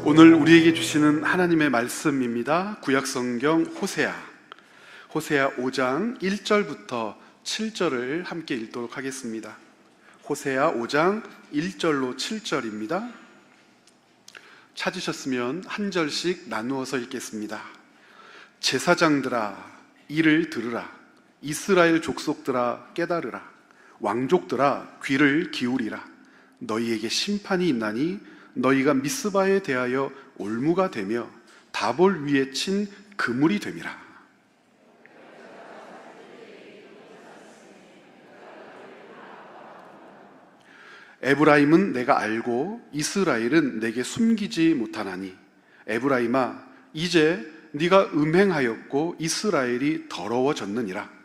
오늘 우리에게 주시는 하나님의 말씀입니다. 구약성경 호세아 5장 1절부터 7절을 함께 읽도록 하겠습니다. 호세아 5장 1절로 7절입니다. 찾으셨으면 한 절씩 나누어서 읽겠습니다. 제사장들아 이를 들으라. 이스라엘 족속들아 깨달으라. 왕족들아 귀를 기울이라. 너희에게 심판이 있나니 너희가 미스바에 대하여 올무가 되며 다볼 위에 친 그물이 됨이라. 에브라임은 내가 알고 이스라엘은 내게 숨기지 못하나니 에브라임아 이제 네가 음행하였고 이스라엘이 더러워졌느니라.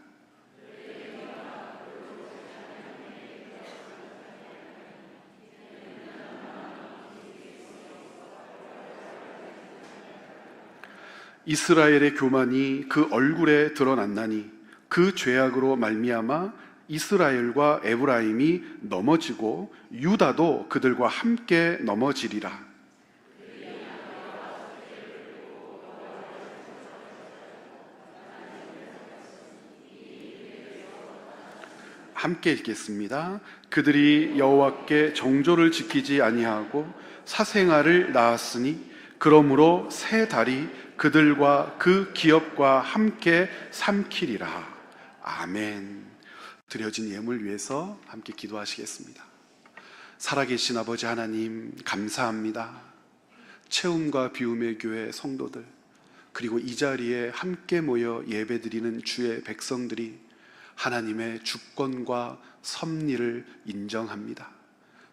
이스라엘의 교만이 그 얼굴에 드러났나니 그 죄악으로 말미암아 이스라엘과 에브라임이 넘어지고 유다도 그들과 함께 넘어지리라. 함께 읽겠습니다. 그들이 여호와께 정조를 지키지 아니하고 사생아를 낳았으니 그러므로 새 달이 그들과 그 기업과 함께 삼키리라. 아멘. 드려진 예물 위해서 함께 기도하시겠습니다. 살아계신 아버지 하나님 감사합니다. 채움과 비움의 교회 성도들 그리고 이 자리에 함께 모여 예배드리는 주의 백성들이 하나님의 주권과 섭리를 인정합니다.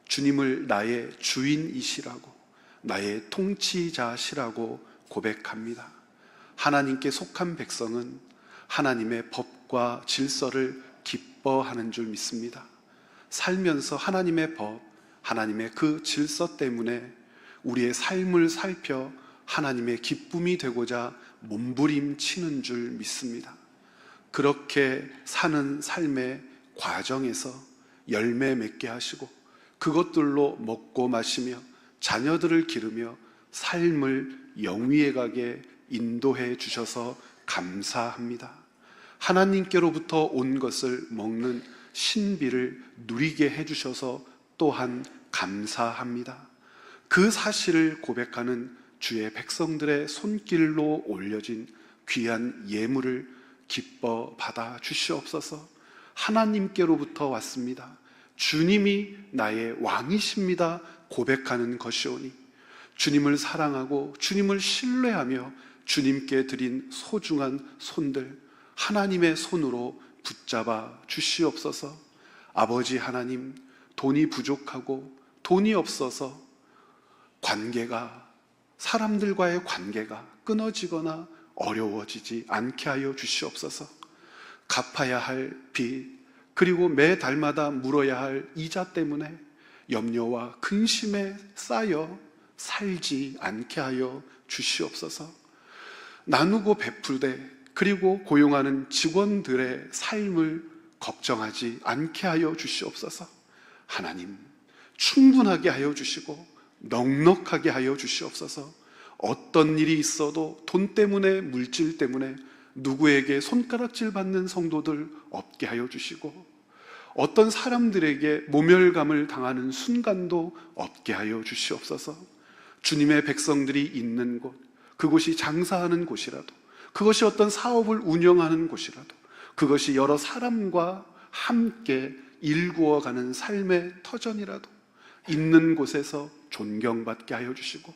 주님을 나의 주인이시라고 나의 통치자시라고 고백합니다. 하나님께 속한 백성은 하나님의 법과 질서를 기뻐하는 줄 믿습니다. 살면서 하나님의 법, 하나님의 그 질서 때문에 우리의 삶을 살펴 하나님의 기쁨이 되고자 몸부림치는 줄 믿습니다. 그렇게 사는 삶의 과정에서 열매 맺게 하시고 그것들로 먹고 마시며 자녀들을 기르며 삶을 영위에 가게 인도해 주셔서 감사합니다. 하나님께로부터 온 것을 먹는 신비를 누리게 해주셔서 또한 감사합니다. 그 사실을 고백하는 주의 백성들의 손길로 올려진 귀한 예물을 기뻐 받아 주시옵소서. 하나님께로부터 왔습니다. 주님이 나의 왕이십니다 고백하는 것이오니 주님을 사랑하고 주님을 신뢰하며 주님께 드린 소중한 손들 하나님의 손으로 붙잡아 주시옵소서. 아버지 하나님, 돈이 부족하고 돈이 없어서 사람들과의 관계가 끊어지거나 어려워지지 않게 하여 주시옵소서. 갚아야 할 빚 그리고 매달마다 물어야 할 이자 때문에 염려와 근심에 쌓여 살지 않게 하여 주시옵소서. 나누고 베풀되 그리고 고용하는 직원들의 삶을 걱정하지 않게 하여 주시옵소서. 하나님, 충분하게 하여 주시고 넉넉하게 하여 주시옵소서. 어떤 일이 있어도 돈 때문에 물질 때문에 누구에게 손가락질 받는 성도들 없게 하여 주시고 어떤 사람들에게 모멸감을 당하는 순간도 없게 하여 주시옵소서. 주님의 백성들이 있는 곳, 그곳이 장사하는 곳이라도, 그것이 어떤 사업을 운영하는 곳이라도, 그것이 여러 사람과 함께 일구어가는 삶의 터전이라도 있는 곳에서 존경받게 하여 주시고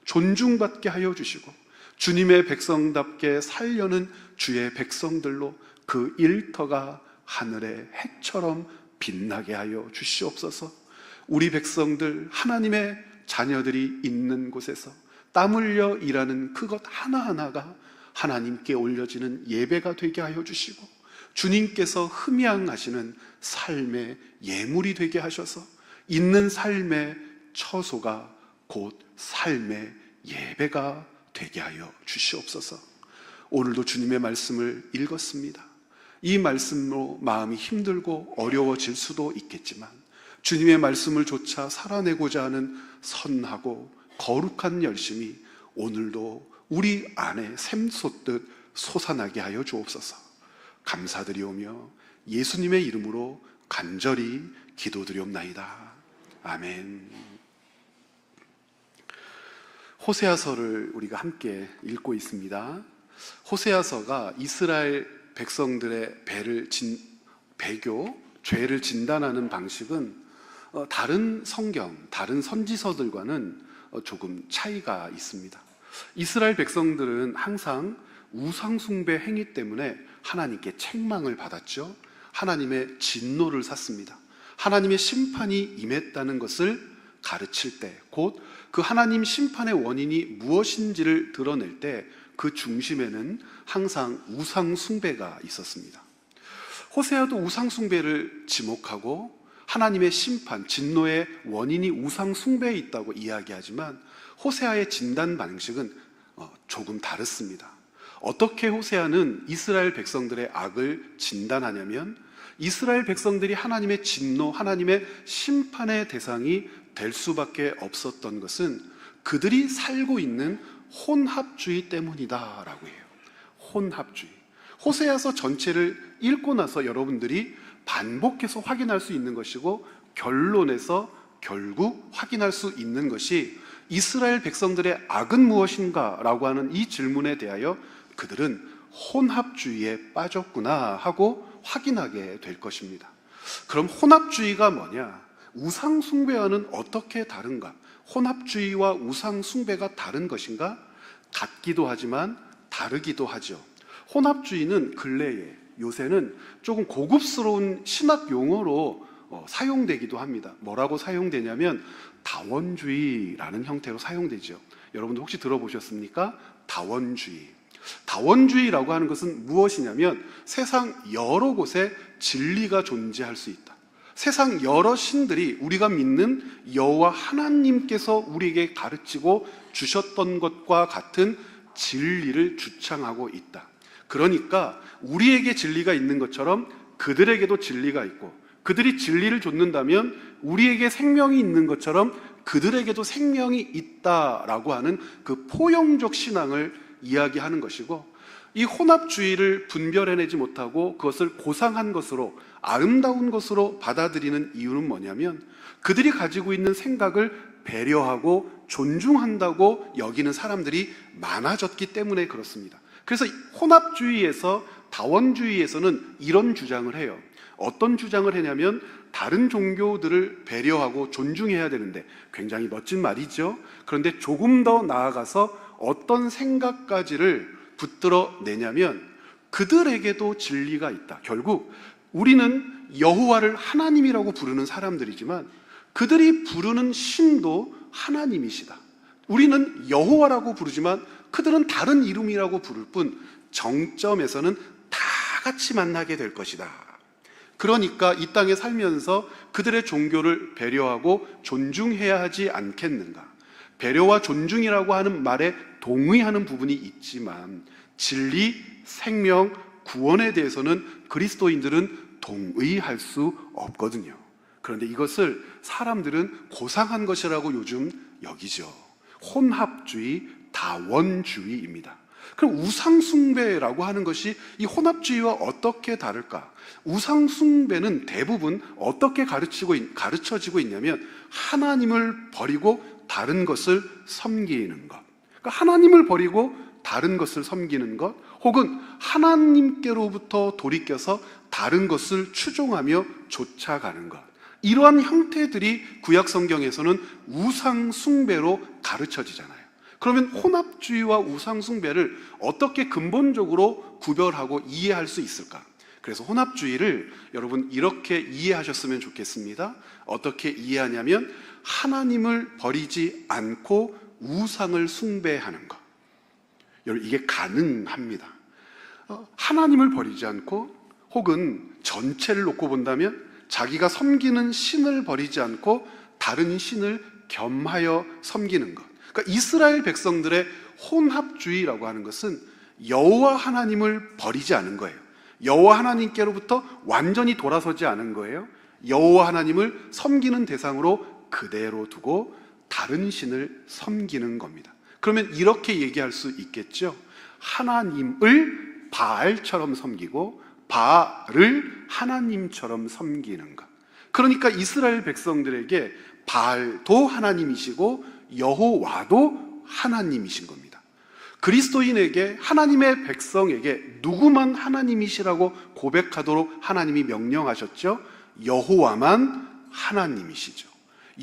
존중받게 하여 주시고 주님의 백성답게 살려는 주의 백성들로 그 일터가 하늘의 해처럼 빛나게 하여 주시옵소서. 우리 백성들 하나님의 자녀들이 있는 곳에서 땀 흘려 일하는 그것 하나하나가 하나님께 올려지는 예배가 되게 하여 주시고 주님께서 흠양하시는 삶의 예물이 되게 하셔서 있는 삶의 처소가 곧 삶의 예배가 되게 하여 주시옵소서. 오늘도 주님의 말씀을 읽었습니다. 이 말씀으로 마음이 힘들고 어려워질 수도 있겠지만 주님의 말씀을 조차 살아내고자 하는 선하고 거룩한 열심이 오늘도 우리 안에 샘솟듯 솟아나게 하여 주옵소서. 감사드리오며 예수님의 이름으로 간절히 기도드리옵나이다. 아멘. 호세아서를 우리가 함께 읽고 있습니다. 호세아서가 이스라엘 백성들의 죄를 진단하는 방식은 다른 성경, 다른 선지서들과는 조금 차이가 있습니다. 이스라엘 백성들은 항상 우상숭배 행위 때문에 하나님께 책망을 받았죠. 하나님의 진노를 샀습니다. 하나님의 심판이 임했다는 것을 가르칠 때, 곧 그 하나님 심판의 원인이 무엇인지를 드러낼 때 그 중심에는 항상 우상숭배가 있었습니다. 호세아도 우상숭배를 지목하고 하나님의 심판, 진노의 원인이 우상숭배에 있다고 이야기하지만 호세아의 진단 방식은 조금 다릅니다. 어떻게 호세아는 이스라엘 백성들의 악을 진단하냐면, 이스라엘 백성들이 하나님의 진노, 하나님의 심판의 대상이 될 수밖에 없었던 것은 그들이 살고 있는 혼합주의 때문이다라고 해요. 혼합주의. 호세아서 전체를 읽고 나서 여러분들이 반복해서 확인할 수 있는 것이고, 결론에서 결국 확인할 수 있는 것이 이스라엘 백성들의 악은 무엇인가 라고 하는 이 질문에 대하여 그들은 혼합주의에 빠졌구나 하고 확인하게 될 것입니다. 그럼 혼합주의가 뭐냐? 우상숭배와는 어떻게 다른가? 혼합주의와 우상숭배가 다른 것인가? 같기도 하지만 다르기도 하죠. 혼합주의는 근래에, 요새는 조금 고급스러운 신학 용어로 사용되기도 합니다. 뭐라고 사용되냐면 다원주의라는 형태로 사용되죠. 여러분들 혹시 들어보셨습니까? 다원주의. 다원주의라고 하는 것은 무엇이냐면 세상 여러 곳에 진리가 존재할 수 있다. 세상 여러 신들이 우리가 믿는 여호와 하나님께서 우리에게 가르치고 주셨던 것과 같은 진리를 주창하고 있다. 그러니까 우리에게 진리가 있는 것처럼 그들에게도 진리가 있고, 그들이 진리를 좇는다면 우리에게 생명이 있는 것처럼 그들에게도 생명이 있다라고 하는 그 포용적 신앙을 이야기하는 것이고, 이 혼합주의를 분별해내지 못하고 그것을 고상한 것으로, 아름다운 것으로 받아들이는 이유는 뭐냐면 그들이 가지고 있는 생각을 배려하고 존중한다고 여기는 사람들이 많아졌기 때문에 그렇습니다. 그래서 혼합주의에서, 다원주의에서는 이런 주장을 해요. 어떤 주장을 하냐면 다른 종교들을 배려하고 존중해야 되는데, 굉장히 멋진 말이죠. 그런데 조금 더 나아가서 어떤 생각까지를 붙들어 내냐면 그들에게도 진리가 있다. 결국 우리는 여호와를 하나님이라고 부르는 사람들이지만 그들이 부르는 신도 하나님이시다. 우리는 여호와라고 부르지만 그들은 다른 이름이라고 부를 뿐 정점에서는 다 같이 만나게 될 것이다. 그러니까 이 땅에 살면서 그들의 종교를 배려하고 존중해야 하지 않겠는가? 배려와 존중이라고 하는 말에 동의하는 부분이 있지만 진리, 생명, 구원에 대해서는 그리스도인들은 동의할 수 없거든요. 그런데 이것을 사람들은 고상한 것이라고 요즘 여기죠. 혼합주의, 다원주의입니다. 그럼 우상숭배라고 하는 것이 이 혼합주의와 어떻게 다를까? 우상숭배는 대부분 어떻게 가르쳐지고 있냐면 하나님을 버리고 다른 것을 섬기는 것. 그러니까 하나님을 버리고 다른 것을 섬기는 것, 혹은 하나님께로부터 돌이켜서 다른 것을 추종하며 쫓아가는 것. 이러한 형태들이 구약 성경에서는 우상숭배로 가르쳐지잖아요. 그러면 혼합주의와 우상숭배를 어떻게 근본적으로 구별하고 이해할 수 있을까? 그래서 혼합주의를 여러분 이렇게 이해하셨으면 좋겠습니다. 어떻게 이해하냐면 하나님을 버리지 않고 우상을 숭배하는 것. 여러분 이게 가능합니다. 하나님을 버리지 않고, 혹은 전체를 놓고 본다면 자기가 섬기는 신을 버리지 않고 다른 신을 겸하여 섬기는 것. 그러니까 이스라엘 백성들의 혼합주의라고 하는 것은 여호와 하나님을 버리지 않은 거예요. 여호와 하나님께로부터 완전히 돌아서지 않은 거예요. 여호와 하나님을 섬기는 대상으로 그대로 두고 다른 신을 섬기는 겁니다. 그러면 이렇게 얘기할 수 있겠죠. 하나님을 바알처럼 섬기고 바알을 하나님처럼 섬기는 것. 그러니까 이스라엘 백성들에게 바알도 하나님이시고 여호와도 하나님이신 겁니다. 그리스도인에게, 하나님의 백성에게 누구만 하나님이시라고 고백하도록 하나님이 명령하셨죠? 여호와만 하나님이시죠.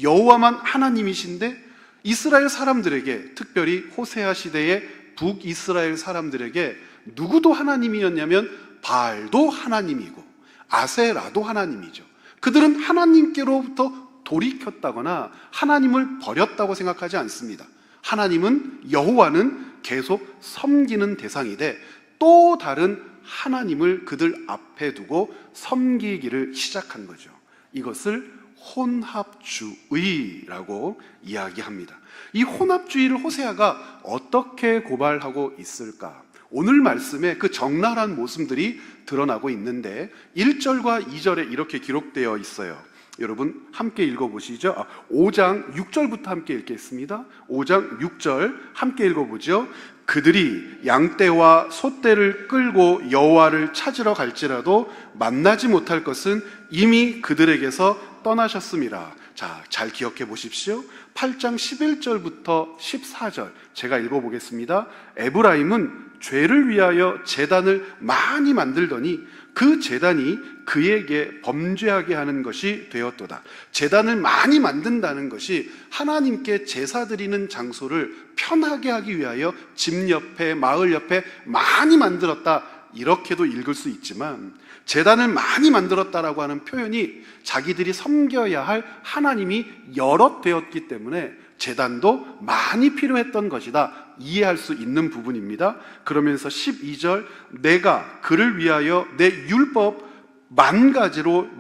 여호와만 하나님이신데 이스라엘 사람들에게, 특별히 호세아 시대의 북이스라엘 사람들에게 누구도 하나님이었냐면 바알도 하나님이고 아세라도 하나님이죠. 그들은 하나님께로부터 돌이켰다거나 하나님을 버렸다고 생각하지 않습니다. 하나님은, 여호와는 계속 섬기는 대상이되 또 다른 하나님을 그들 앞에 두고 섬기기를 시작한 거죠. 이것을 혼합주의라고 이야기합니다. 이 혼합주의를 호세아가 어떻게 고발하고 있을까? 오늘 말씀에 그 적나라한 모습들이 드러나고 있는데 1절과 2절에 이렇게 기록되어 있어요. 여러분 함께 읽어보시죠. 5장 6절부터 함께 읽겠습니다. 5장 6절 함께 읽어보죠. 그들이 양떼와 소떼를 끌고 여호와를 찾으러 갈지라도 만나지 못할 것은 이미 그들에게서 떠나셨음이라. 자, 잘 기억해 보십시오. 8장 11절부터 14절 제가 읽어보겠습니다. 에브라임은 죄를 위하여 제단을 많이 만들더니 그 제단이 그에게 범죄하게 하는 것이 되었도다. 제단을 많이 만든다는 것이 하나님께 제사 드리는 장소를 편하게 하기 위하여 집 옆에, 마을 옆에 많이 만들었다, 이렇게도 읽을 수 있지만, 제단을 많이 만들었다라고 하는 표현이 자기들이 섬겨야 할 하나님이 여럿 되었기 때문에 제단도 많이 필요했던 것이다, 이해할 수 있는 부분입니다. 그러면서 12절, 내가 그를 위하여 내 율법 만 가지로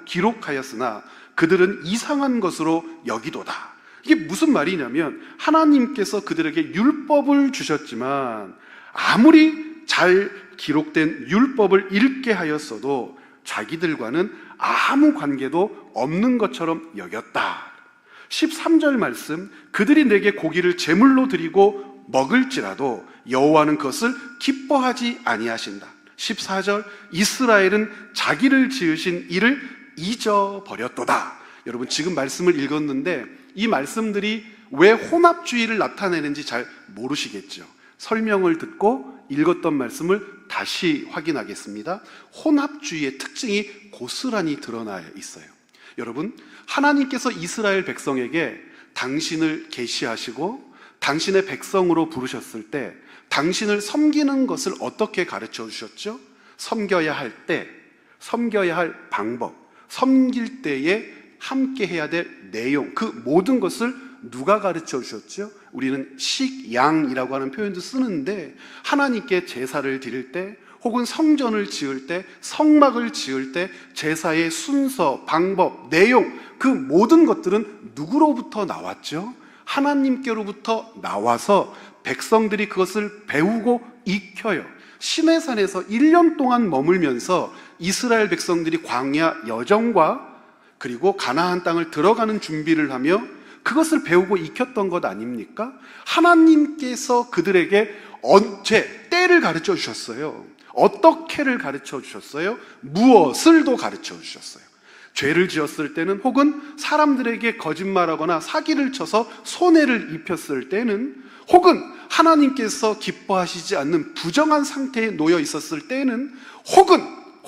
기록하였으나 그들은 이상한 것으로 여기도다. 이게 무슨 말이냐면, 하나님께서 그들에게 율법을 주셨지만 아무리 잘 기록된 율법을 읽게 하였어도 자기들과는 아무 관계도 없는 것처럼 여겼다. 13절 말씀, 그들이 내게 고기를 제물로 드리고 먹을지라도 여호와는 그것을 기뻐하지 아니하신다. 14절, 이스라엘은 자기를 지으신 이를 잊어버렸도다. 여러분 지금 말씀을 읽었는데 이 말씀들이 왜 혼합주의를 나타내는지 잘 모르시겠죠. 설명을 듣고 읽었던 말씀을 다시 확인하겠습니다. 혼합주의의 특징이 고스란히 드러나 있어요. 여러분, 하나님께서 이스라엘 백성에게 당신을 계시하시고 당신의 백성으로 부르셨을 때 당신을 섬기는 것을 어떻게 가르쳐 주셨죠? 섬겨야 할 때, 섬겨야 할 방법, 섬길 때에 함께 해야 될 내용, 그 모든 것을 누가 가르쳐 주셨죠? 우리는 식양이라고 하는 표현도 쓰는데, 하나님께 제사를 드릴 때 혹은 성전을 지을 때, 성막을 지을 때 제사의 순서, 방법, 내용, 그 모든 것들은 누구로부터 나왔죠? 하나님께로부터 나와서 백성들이 그것을 배우고 익혀요. 시내산에서 1년 동안 머물면서 이스라엘 백성들이 광야 여정과 그리고 가나안 땅을 들어가는 준비를 하며 그것을 배우고 익혔던 것 아닙니까? 하나님께서 그들에게 때를 가르쳐 주셨어요. 어떻게를 가르쳐 주셨어요? 무엇을도 가르쳐 주셨어요. 죄를 지었을 때는, 혹은 사람들에게 거짓말하거나 사기를 쳐서 손해를 입혔을 때는, 혹은 하나님께서 기뻐하시지 않는 부정한 상태에 놓여 있었을 때는,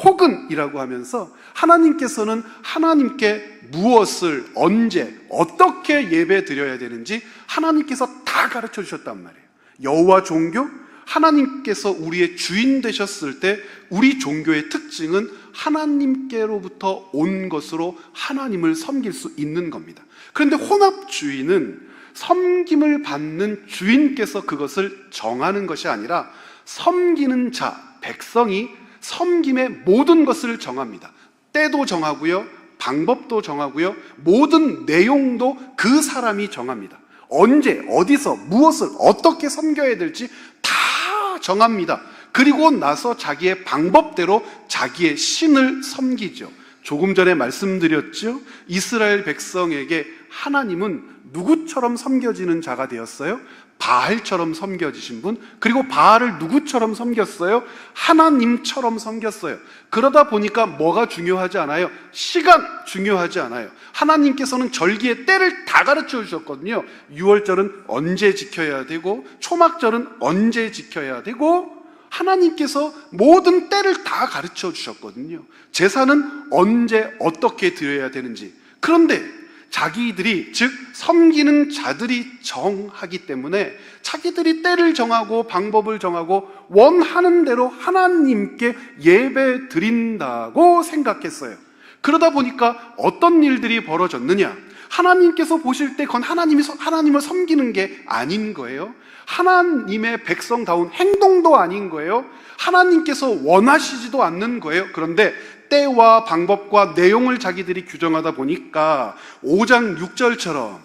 혹은이라고 하면서 하나님께서는 하나님께 무엇을, 언제, 어떻게 예배 드려야 되는지 하나님께서 다 가르쳐 주셨단 말이에요. 여호와 종교, 하나님께서 우리의 주인 되셨을 때 우리 종교의 특징은 하나님께로부터 온 것으로 하나님을 섬길 수 있는 겁니다. 그런데 혼합주의는 섬김을 받는 주인께서 그것을 정하는 것이 아니라 섬기는 자, 백성이 섬김의 모든 것을 정합니다. 때도 정하고요, 방법도 정하고요, 모든 내용도 그 사람이 정합니다. 언제, 어디서, 무엇을 어떻게 섬겨야 될지 다 정합니다. 그리고 나서 자기의 방법대로 자기의 신을 섬기죠. 조금 전에 말씀드렸죠. 이스라엘 백성에게 하나님은 누구처럼 섬겨지는 자가 되었어요? 바알처럼 섬겨지신 분. 그리고 바알을 누구처럼 섬겼어요? 하나님처럼 섬겼어요. 그러다 보니까 뭐가 중요하지 않아요? 시간 중요하지 않아요. 하나님께서는 절기의 때를 다 가르쳐 주셨거든요. 유월절은 언제 지켜야 되고, 초막절은 언제 지켜야 되고, 하나님께서 모든 때를 다 가르쳐 주셨거든요. 제사는 언제 어떻게 드려야 되는지. 그런데 자기들이, 즉 섬기는 자들이 정하기 때문에 자기들이 때를 정하고 방법을 정하고 원하는 대로 하나님께 예배 드린다고 생각했어요. 그러다 보니까 어떤 일들이 벌어졌느냐? 하나님께서 보실 때 그건 하나님을 섬기는 게 아닌 거예요. 하나님의 백성다운 행동도 아닌 거예요. 하나님께서 원하시지도 않는 거예요. 그런데 때와 방법과 내용을 자기들이 규정하다 보니까 5장 6절처럼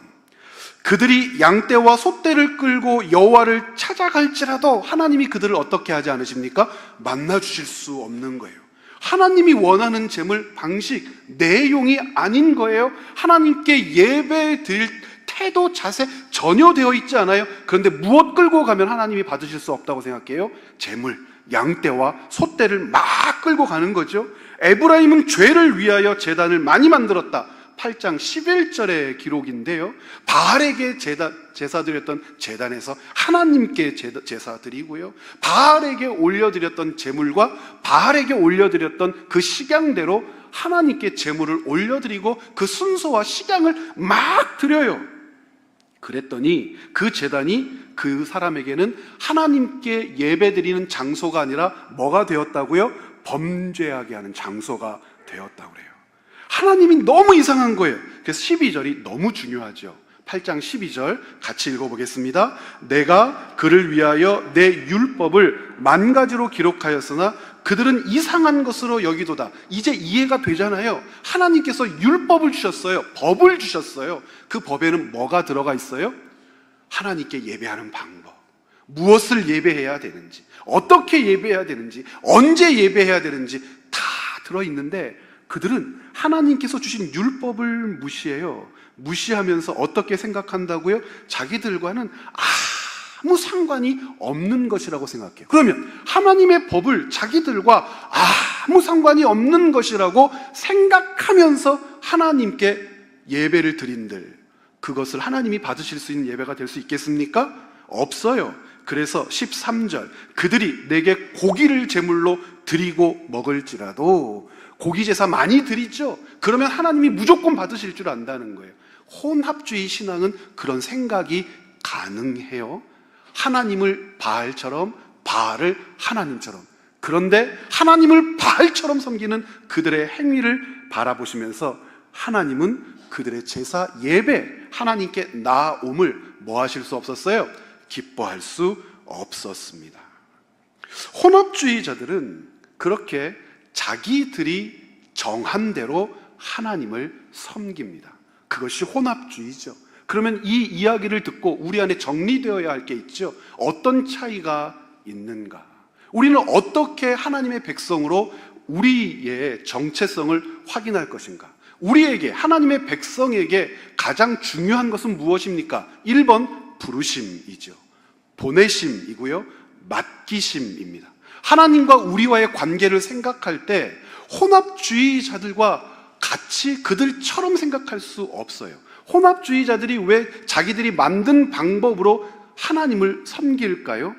그들이 양떼와 소떼를 끌고 여호와를 찾아갈지라도 하나님이 그들을 어떻게 하지 않으십니까? 만나 주실 수 없는 거예요. 하나님이 원하는 제물, 방식, 내용이 아닌 거예요. 하나님께 예배 드릴 태도, 자세 전혀 되어 있지 않아요. 그런데 무엇 끌고 가면 하나님이 받으실 수 없다고 생각해요? 제물, 양떼와 소떼를 막 끌고 가는 거죠. 에브라임은 죄를 위하여 제단을 많이 만들었다. 8장 11절의 기록인데요. 바알에게 제사 드렸던 제단에서 하나님께 제사 드리고요. 바알에게 올려드렸던 제물과 바알에게 올려드렸던 그 식양대로 하나님께 제물을 올려드리고 그 순서와 식양을 막 드려요. 그랬더니 그 제단이 그 사람에게는 하나님께 예배드리는 장소가 아니라 뭐가 되었다고요? 범죄하게 하는 장소가 되었다고 그래요. 하나님이 너무 이상한 거예요. 그래서 12절이 너무 중요하죠. 8장 12절 같이 읽어보겠습니다. 내가 그를 위하여 내 율법을 만 가지로 기록하였으나 그들은 이상한 것으로 여기도다. 이제 이해가 되잖아요. 하나님께서 율법을 주셨어요. 법을 주셨어요. 그 법에는 뭐가 들어가 있어요? 하나님께 예배하는 방법, 무엇을 예배해야 되는지, 어떻게 예배해야 되는지, 언제 예배해야 되는지 다 들어있는데 그들은 하나님께서 주신 율법을 무시해요. 무시하면서 어떻게 생각한다고요? 자기들과는 아무 상관이 없는 것이라고 생각해요. 그러면 하나님의 법을 자기들과 아무 상관이 없는 것이라고 생각하면서 하나님께 예배를 드린들, 그것을 하나님이 받으실 수 있는 예배가 될 수 있겠습니까? 없어요. 그래서 13절 그들이 내게 고기를 제물로 드리고 먹을지라도, 고기 제사 많이 드리죠. 그러면 하나님이 무조건 받으실 줄 안다는 거예요. 혼합주의 신앙은 그런 생각이 가능해요. 하나님을 바알처럼, 바알을 하나님처럼. 그런데 하나님을 바알처럼 섬기는 그들의 행위를 바라보시면서 하나님은 그들의 제사, 예배, 하나님께 나옴을 뭐 하실 수 없었어요? 기뻐할 수 없었습니다. 혼합주의자들은 그렇게 자기들이 정한 대로 하나님을 섬깁니다. 그것이 혼합주의죠. 그러면 이 이야기를 듣고 우리 안에 정리되어야 할 게 있죠. 어떤 차이가 있는가? 우리는 어떻게 하나님의 백성으로 우리의 정체성을 확인할 것인가? 우리에게, 하나님의 백성에게 가장 중요한 것은 무엇입니까? 1번 부르심이죠. 보내심이고요. 맡기심입니다. 하나님과 우리와의 관계를 생각할 때 혼합주의자들과 같이 그들처럼 생각할 수 없어요. 혼합주의자들이 왜 자기들이 만든 방법으로 하나님을 섬길까요?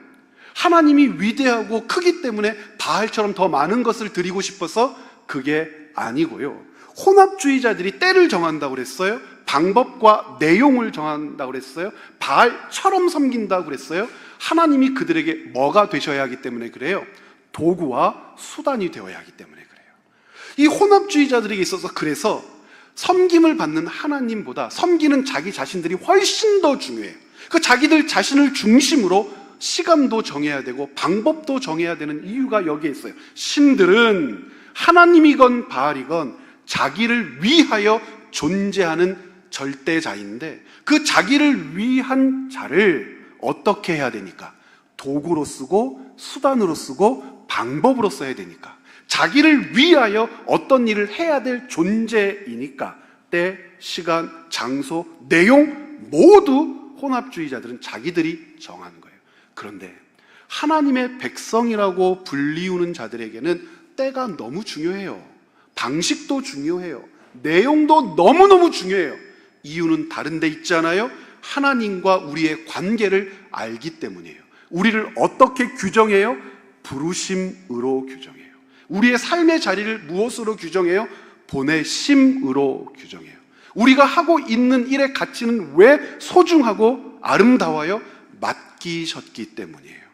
하나님이 위대하고 크기 때문에 바알처럼 더 많은 것을 드리고 싶어서 그게 아니고요. 혼합주의자들이 때를 정한다고 그랬어요. 방법과 내용을 정한다고 그랬어요. 바알처럼 섬긴다고 그랬어요. 하나님이 그들에게 뭐가 되셔야 하기 때문에 그래요? 도구와 수단이 되어야 하기 때문에 그래요. 이 혼합주의자들에게 있어서 그래서 섬김을 받는 하나님보다 섬기는 자기 자신들이 훨씬 더 중요해요. 그 자기들 자신을 중심으로 시간도 정해야 되고 방법도 정해야 되는 이유가 여기에 있어요. 신들은 하나님이건 바알이건 자기를 위하여 존재하는 절대자인데 그 자기를 위한 자를 어떻게 해야 되니까? 도구로 쓰고 수단으로 쓰고 방법으로 써야 되니까 자기를 위하여 어떤 일을 해야 될 존재이니까 때, 시간, 장소, 내용 모두 혼합주의자들은 자기들이 정하는 거예요. 그런데 하나님의 백성이라고 불리우는 자들에게는 때가 너무 중요해요. 방식도 중요해요. 내용도 너무너무 중요해요. 이유는 다른 데 있잖아요. 하나님과 우리의 관계를 알기 때문이에요. 우리를 어떻게 규정해요? 부르심으로 규정해요. 우리의 삶의 자리를 무엇으로 규정해요? 보내심으로 규정해요. 우리가 하고 있는 일의 가치는 왜 소중하고 아름다워요? 맡기셨기 때문이에요.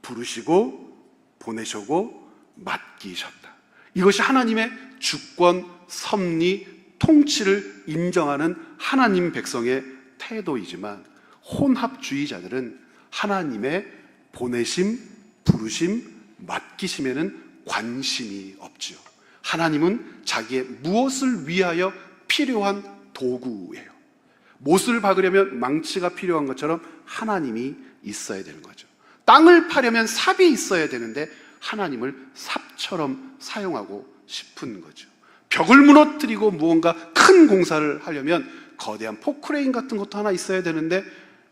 부르시고 보내시고 맡기셨다. 이것이 하나님의 주권, 섭리, 통치를 인정하는 하나님 백성의 태도이지만 혼합주의자들은 하나님의 보내심, 부르심, 맡기심에는 관심이 없지요. 하나님은 자기의 무엇을 위하여 필요한 도구예요. 못을 박으려면 망치가 필요한 것처럼 하나님이 있어야 되는 거죠. 땅을 파려면 삽이 있어야 되는데 하나님을 삽처럼 사용하고 싶은 거죠. 벽을 무너뜨리고 무언가 큰 공사를 하려면 거대한 포크레인 같은 것도 하나 있어야 되는데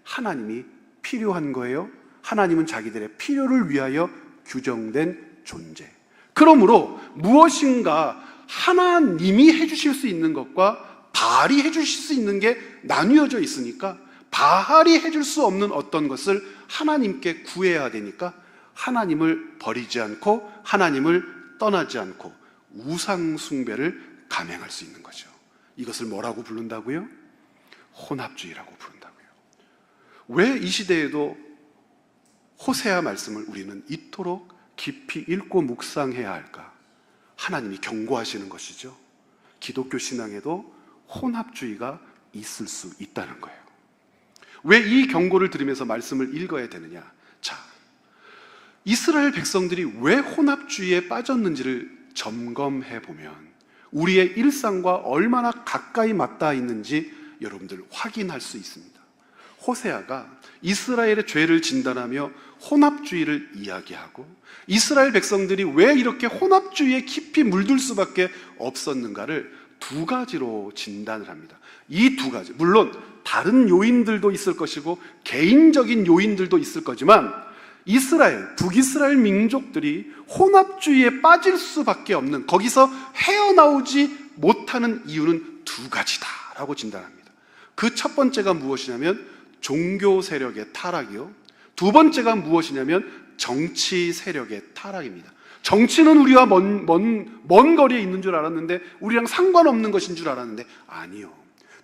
하나님이 필요한 거예요. 하나님은 자기들의 필요를 위하여 규정된 존재. 그러므로 무엇인가 하나님이 해주실 수 있는 것과 바알이 해주실 수 있는 게 나뉘어져 있으니까 바알이 해줄 수 없는 어떤 것을 하나님께 구해야 되니까 하나님을 버리지 않고 하나님을 떠나지 않고 우상 숭배를 감행할 수 있는 거죠. 이것을 뭐라고 부른다고요? 혼합주의라고 부른다고요. 왜 이 시대에도 호세아 말씀을 우리는 이토록 깊이 읽고 묵상해야 할까? 하나님이 경고하시는 것이죠. 기독교 신앙에도 혼합주의가 있을 수 있다는 거예요. 왜 이 경고를 들으면서 말씀을 읽어야 되느냐? 자, 이스라엘 백성들이 왜 혼합주의에 빠졌는지를 점검해 보면 우리의 일상과 얼마나 가까이 맞닿아 있는지 여러분들 확인할 수 있습니다. 호세아가 이스라엘의 죄를 진단하며 혼합주의를 이야기하고 이스라엘 백성들이 왜 이렇게 혼합주의에 깊이 물들 수밖에 없었는가를 두 가지로 진단을 합니다. 이 두 가지, 물론 다른 요인들도 있을 것이고 개인적인 요인들도 있을 거지만 이스라엘, 북이스라엘 민족들이 혼합주의에 빠질 수밖에 없는, 거기서 헤어나오지 못하는 이유는 두 가지다라고 진단합니다. 그 첫 번째가 무엇이냐면 종교 세력의 타락이요, 두 번째가 무엇이냐면 정치 세력의 타락입니다. 정치는 우리와 먼 거리에 있는 줄 알았는데, 우리랑 상관없는 것인 줄 알았는데 아니요.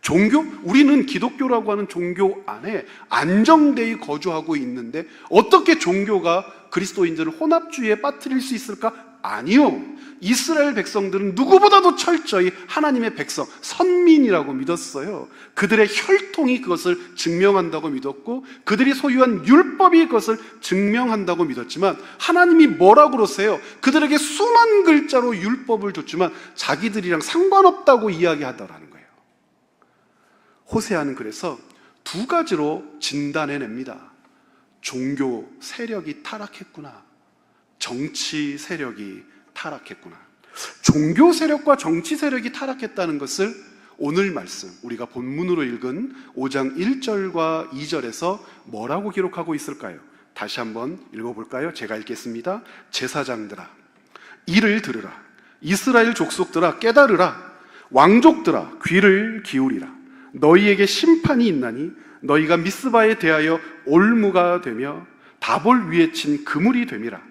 종교? 우리는 기독교라고 하는 종교 안에 안정되어 거주하고 있는데 어떻게 종교가 그리스도인들을 혼합주의에 빠뜨릴 수 있을까? 아니요. 이스라엘 백성들은 누구보다도 철저히 하나님의 백성, 선민이라고 믿었어요. 그들의 혈통이 그것을 증명한다고 믿었고 그들이 소유한 율법이 그것을 증명한다고 믿었지만 하나님이 뭐라고 그러세요? 그들에게 수만 글자로 율법을 줬지만 자기들이랑 상관없다고 이야기하더라는 거예요. 호세아는 그래서 두 가지로 진단해냅니다. 종교 세력이 타락했구나, 정치 세력이 타락했구나. 종교 세력과 정치 세력이 타락했다는 것을 오늘 말씀, 우리가 본문으로 읽은 5장 1절과 2절에서 뭐라고 기록하고 있을까요? 다시 한번 읽어볼까요? 제가 읽겠습니다. 제사장들아, 이를 들으라. 이스라엘 족속들아, 깨달으라. 왕족들아, 귀를 기울이라. 너희에게 심판이 있나니 너희가 미스바에 대하여 올무가 되며 다볼 위에 친 그물이 됨이라.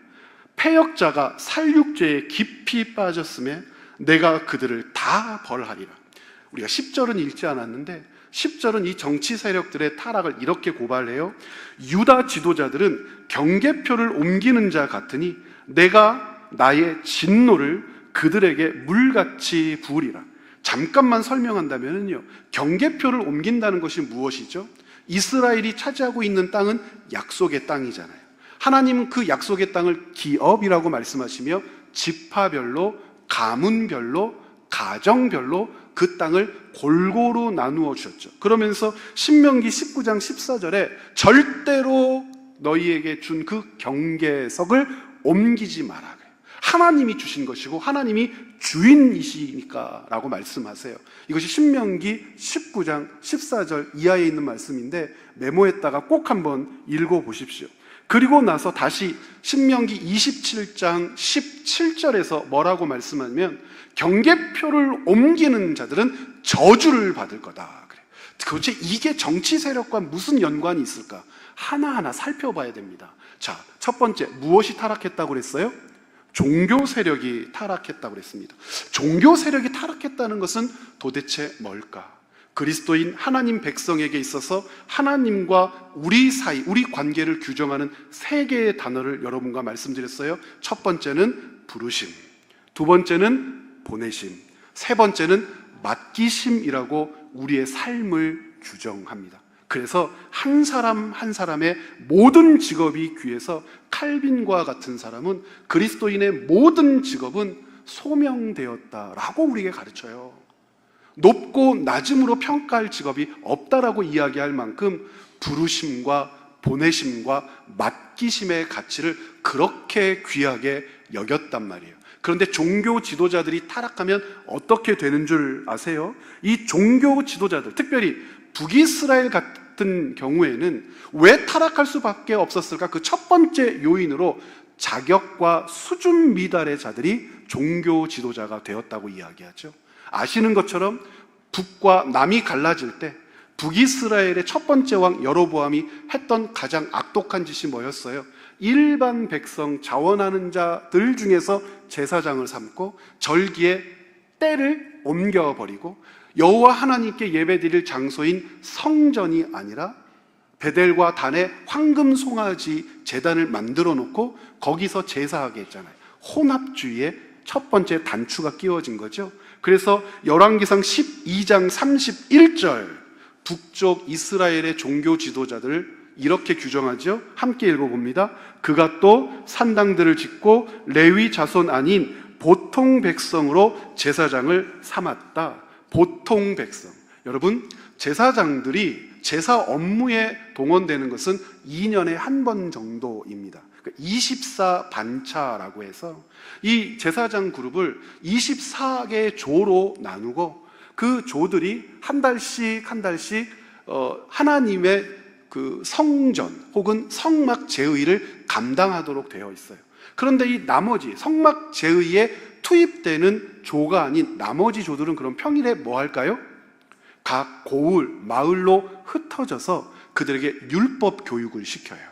패역자가 살육죄에 깊이 빠졌음에 내가 그들을 다 벌하리라. 우리가 10절은 읽지 않았는데 10절은 이 정치 세력들의 타락을 이렇게 고발해요. 유다 지도자들은 경계표를 옮기는 자 같으니 내가 나의 진노를 그들에게 물같이 부으리라. 잠깐만 설명한다면요, 경계표를 옮긴다는 것이 무엇이죠? 이스라엘이 차지하고 있는 땅은 약속의 땅이잖아요. 하나님은 그 약속의 땅을 기업이라고 말씀하시며 지파별로, 가문별로, 가정별로 그 땅을 골고루 나누어 주셨죠. 그러면서 신명기 19장 14절에 절대로 너희에게 준 그 경계석을 옮기지 마라. 하나님이 주신 것이고 하나님이 주인이시니까 라고 말씀하세요. 이것이 신명기 19장 14절 이하에 있는 말씀인데 메모했다가 꼭 한번 읽어보십시오. 그리고 나서 다시 신명기 27장 17절에서 뭐라고 말씀하면 경계표를 옮기는 자들은 저주를 받을 거다. 도대체 이게 정치 세력과 무슨 연관이 있을까? 하나하나 살펴봐야 됩니다. 자, 첫 번째, 무엇이 타락했다고 그랬어요? 종교 세력이 타락했다고 그랬습니다. 종교 세력이 타락했다는 것은 도대체 뭘까? 그리스도인 하나님 백성에게 있어서 하나님과 우리 사이, 우리 관계를 규정하는 세 개의 단어를 여러분과 말씀드렸어요. 첫 번째는 부르심, 두 번째는 보내심, 세 번째는 맡기심이라고 우리의 삶을 규정합니다. 그래서 한 사람 한 사람의 모든 직업이 귀해서 칼빈과 같은 사람은 그리스도인의 모든 직업은 소명되었다라고 우리에게 가르쳐요. 높고 낮음으로 평가할 직업이 없다라고 이야기할 만큼 부르심과 보내심과 맡기심의 가치를 그렇게 귀하게 여겼단 말이에요. 그런데 종교 지도자들이 타락하면 어떻게 되는 줄 아세요? 이 종교 지도자들, 특별히 북이스라엘 같은 경우에는 왜 타락할 수밖에 없었을까? 그 첫 번째 요인으로 자격과 수준 미달의 자들이 종교 지도자가 되었다고 이야기하죠. 아시는 것처럼 북과 남이 갈라질 때 북이스라엘의 첫 번째 왕 여로보암이 했던 가장 악독한 짓이 뭐였어요? 일반 백성 자원하는 자들 중에서 제사장을 삼고 절기에 때를 옮겨버리고 여호와 하나님께 예배드릴 장소인 성전이 아니라 베델과 단에 황금 송아지 제단을 만들어 놓고 거기서 제사하게 했잖아요. 혼합주의의 첫 번째 단추가 끼워진 거죠. 그래서 열왕기상 12장 31절 북쪽 이스라엘의 종교 지도자들을 이렇게 규정하죠. 함께 읽어봅니다. 그가 또 산당들을 짓고 레위 자손 아닌 보통 백성으로 제사장을 삼았다. 보통 백성. 여러분, 제사장들이 제사 업무에 동원되는 것은 2년에 한 번 정도입니다. 24반차라고 해서 이 제사장 그룹을 24개의 조로 나누고 그 조들이 한 달씩 하나님의 그 성전 혹은 성막 제의를 감당하도록 되어 있어요. 그런데 이 나머지 성막 제의에 투입되는 조가 아닌 나머지 조들은 그럼 평일에 뭐 할까요? 각 고을, 마을로 흩어져서 그들에게 율법 교육을 시켜요.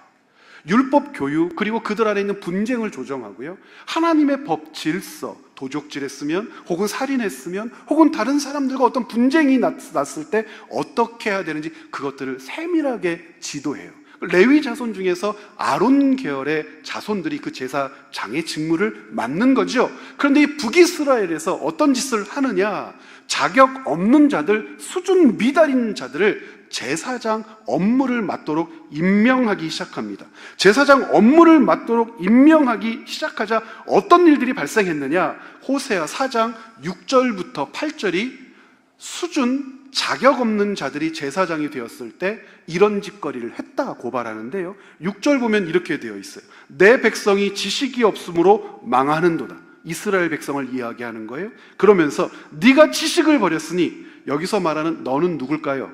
율법 교육, 그리고 그들 안에 있는 분쟁을 조정하고요. 하나님의 법, 질서, 도적질했으면 혹은 살인했으면 혹은 다른 사람들과 어떤 분쟁이 났을 때 어떻게 해야 되는지 그것들을 세밀하게 지도해요. 레위 자손 중에서 아론 계열의 자손들이 그 제사장의 직무를 맡는 거죠. 그런데 이 북이스라엘에서 어떤 짓을 하느냐? 자격 없는 자들, 수준 미달인 자들을 제사장 업무를 맡도록 임명하기 시작합니다. 제사장 업무를 맡도록 임명하기 시작하자 어떤 일들이 발생했느냐? 호세아 4장 6절부터 8절이 수준, 자격 없는 자들이 제사장이 되었을 때 이런 짓거리를 했다 고발하는데요. 6절 보면 이렇게 되어 있어요. 내 백성이 지식이 없으므로 망하는도다. 이스라엘 백성을 이야기하는 거예요. 그러면서 네가 지식을 버렸으니, 여기서 말하는 너는 누굴까요?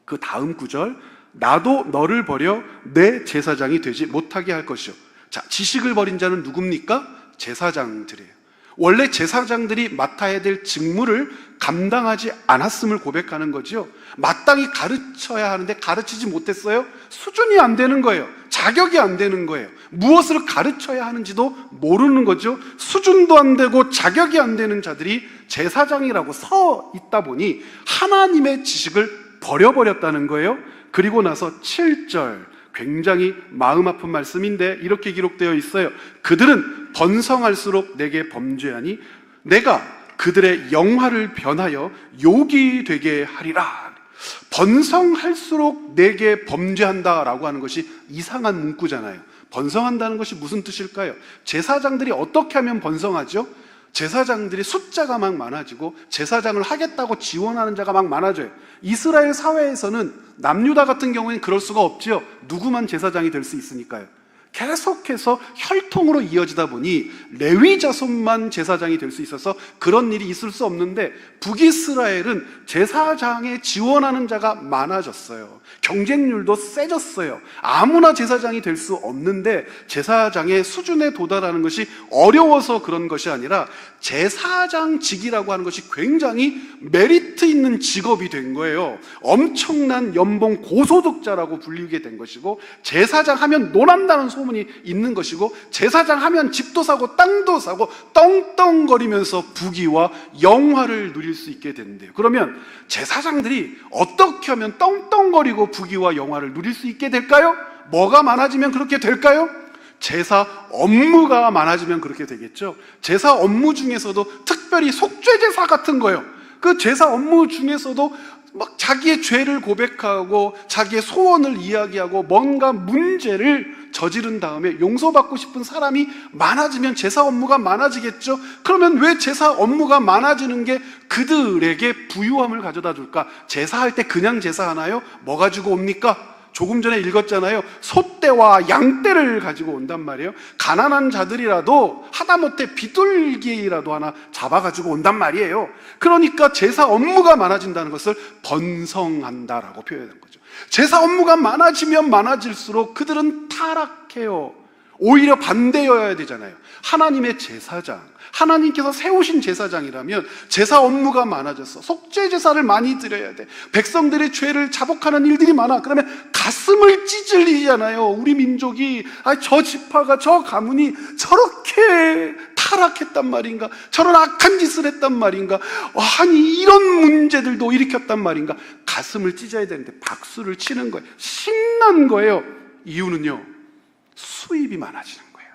그 다음 구절, 나도 너를 버려 내 제사장이 되지 못하게 할 것이요. 자, 지식을 버린 자는 누굽니까? 제사장들이에요. 원래 제사장들이 맡아야 될 직무를 감당하지 않았음을 고백하는 거죠. 마땅히 가르쳐야 하는데 가르치지 못했어요. 수준이 안 되는 거예요. 자격이 안 되는 거예요. 무엇을 가르쳐야 하는지도 모르는 거죠. 수준도 안 되고 자격이 안 되는 자들이 제사장이라고 서 있다 보니 하나님의 지식을 버려버렸다는 거예요. 그리고 나서 7절, 굉장히 마음 아픈 말씀인데 이렇게 기록되어 있어요. 그들은 번성할수록 내게 범죄하니 내가 그들의 영화를 변하여 욕이 되게 하리라. 번성할수록 내게 범죄한다라고 하는 것이 이상한 문구잖아요. 번성한다는 것이 무슨 뜻일까요? 제사장들이 어떻게 하면 번성하죠? 제사장들이 숫자가 막 많아지고 제사장을 하겠다고 지원하는 자가 막 많아져요. 이스라엘 사회에서는 남유다 같은 경우에는 그럴 수가 없지요. 누구만 제사장이 될 수 있으니까요. 계속해서 혈통으로 이어지다 보니 레위 자손만 제사장이 될 수 있어서 그런 일이 있을 수 없는데, 북이스라엘은 제사장에 지원하는 자가 많아졌어요. 경쟁률도 세졌어요. 아무나 제사장이 될 수 없는데, 제사장의 수준에 도달하는 것이 어려워서 그런 것이 아니라 제사장직이라고 하는 것이 굉장히 메리트 있는 직업이 된 거예요. 엄청난 연봉 고소득자라고 불리게 된 것이고, 제사장 하면 논한다는 소문이 있는 것이고, 제사장 하면 집도 사고 땅도 사고 떵떵거리면서 부귀와 영화를 누릴 수 있게 되는데요. 그러면 제사장들이 어떻게 하면 떵떵거리고 부귀와 영화를 누릴 수 있게 될까요? 뭐가 많아지면 그렇게 될까요? 제사 업무가 많아지면 그렇게 되겠죠. 제사 업무 중에서도 특별히 속죄제사 같은 거예요. 그 제사 업무 중에서도 막 자기의 죄를 고백하고 자기의 소원을 이야기하고 뭔가 문제를 저지른 다음에 용서받고 싶은 사람이 많아지면 제사 업무가 많아지겠죠. 그러면 왜 제사 업무가 많아지는 게 그들에게 부유함을 가져다 줄까? 제사할 때 그냥 제사하나요? 뭐 가지고 옵니까? 조금 전에 읽었잖아요. 소떼와 양떼를 가지고 온단 말이에요. 가난한 자들이라도 하다못해 비둘기라도 하나 잡아가지고 온단 말이에요. 그러니까 제사 업무가 많아진다는 것을 번성한다라고 표현한 거죠. 제사 업무가 많아지면 많아질수록 그들은 타락해요. 오히려 반대여야 되잖아요. 하나님의 제사장, 하나님께서 세우신 제사장이라면 제사 업무가 많아져서 속죄 제사를 많이 드려야 돼. 백성들의 죄를 자복하는 일들이 많아. 그러면 가슴을 찢을리잖아요. 우리 민족이 저 지파가, 저 가문이 저렇게 타락했단 말인가? 저런 악한 짓을 했단 말인가? 아니 이런 문제들도 일으켰단 말인가? 가슴을 찢어야 되는데 박수를 치는 거예요. 신난 거예요. 이유는요, 수입이 많아지는 거예요.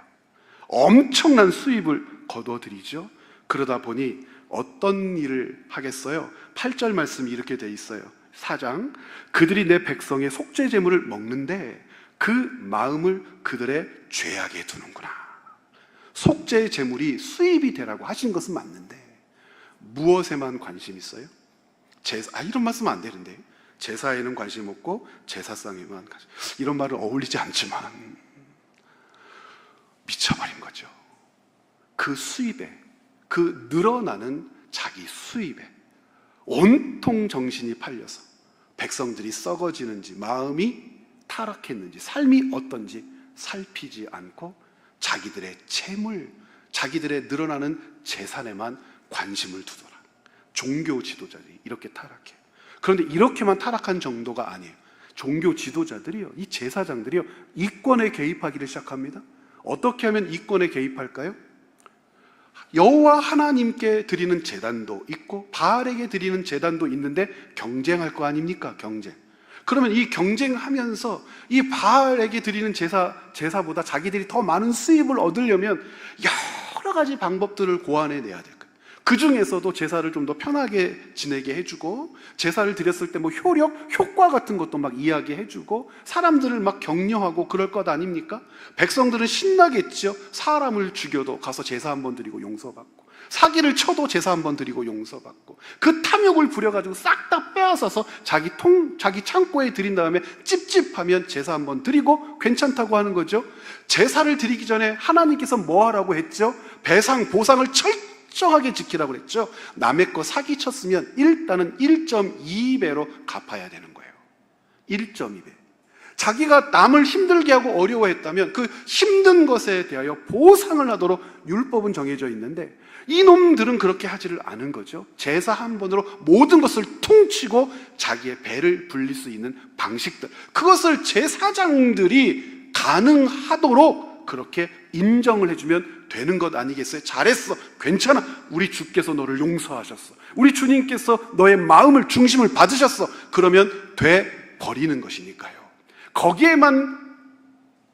엄청난 수입을 거둬들이죠. 그러다 보니 어떤 일을 하겠어요? 8절 말씀이 이렇게 돼 있어요. 4장, 그들이 내 백성의 속죄 제물을 먹는데 그 마음을 그들의 죄악에 두는구나. 속죄 제물이 수입이 되라고 하신 것은 맞는데 무엇에만 관심 있어요? 이런 말씀 안 되는데, 제사에는 관심 없고 제사상에만 관심. 이런 말은 어울리지 않지만 미쳐버린 거죠. 그 수입에, 그 늘어나는 자기 수입에 온통 정신이 팔려서 백성들이 썩어지는지 마음이 타락했는지 삶이 어떤지 살피지 않고 자기들의 재물, 자기들의 늘어나는 재산에만 관심을 두더라. 종교 지도자들이 이렇게 타락해요. 그런데 이렇게만 타락한 정도가 아니에요. 종교 지도자들이요, 이 제사장들이요, 이권에 개입하기를 시작합니다. 어떻게 하면 이권에 개입할까요? 여호와 하나님께 드리는 제단도 있고 바알에게 드리는 제단도 있는데 경쟁할 거 아닙니까? 경쟁. 그러면 이 경쟁하면서 이 바알에게 드리는 제사보다 자기들이 더 많은 수입을 얻으려면 여러 가지 방법들을 고안해내야 될 거예요. 그 중에서도 제사를 좀 더 편하게 지내게 해주고, 제사를 드렸을 때 뭐 효과 같은 것도 막 이야기해주고, 사람들을 막 격려하고 그럴 것 아닙니까? 백성들은 신나겠죠. 사람을 죽여도 가서 제사 한번 드리고 용서받고, 사기를 쳐도 제사 한번 드리고 용서받고, 그 탐욕을 부려가지고 싹 다 빼앗아서 자기 창고에 드린 다음에 찝찝하면 제사 한번 드리고 괜찮다고 하는 거죠. 제사를 드리기 전에 하나님께서 뭐 하라고 했죠? 배상, 보상을 철저하게 지키라고 그랬죠. 남의 거 사기쳤으면 일단은 1.2배로 갚아야 되는 거예요. 1.2배. 자기가 남을 힘들게 하고 어려워했다면 그 힘든 것에 대하여 보상을 하도록 율법은 정해져 있는데, 이놈들은 그렇게 하지를 않은 거죠. 제사 한 번으로 모든 것을 퉁치고 자기의 배를 불릴 수 있는 방식들, 그것을 제사장들이 가능하도록 그렇게 인정을 해주면 되는 것 아니겠어요? 잘했어, 괜찮아, 우리 주께서 너를 용서하셨어, 우리 주님께서 너의 마음을, 중심을 받으셨어, 그러면 돼 버리는 것이니까요. 거기에만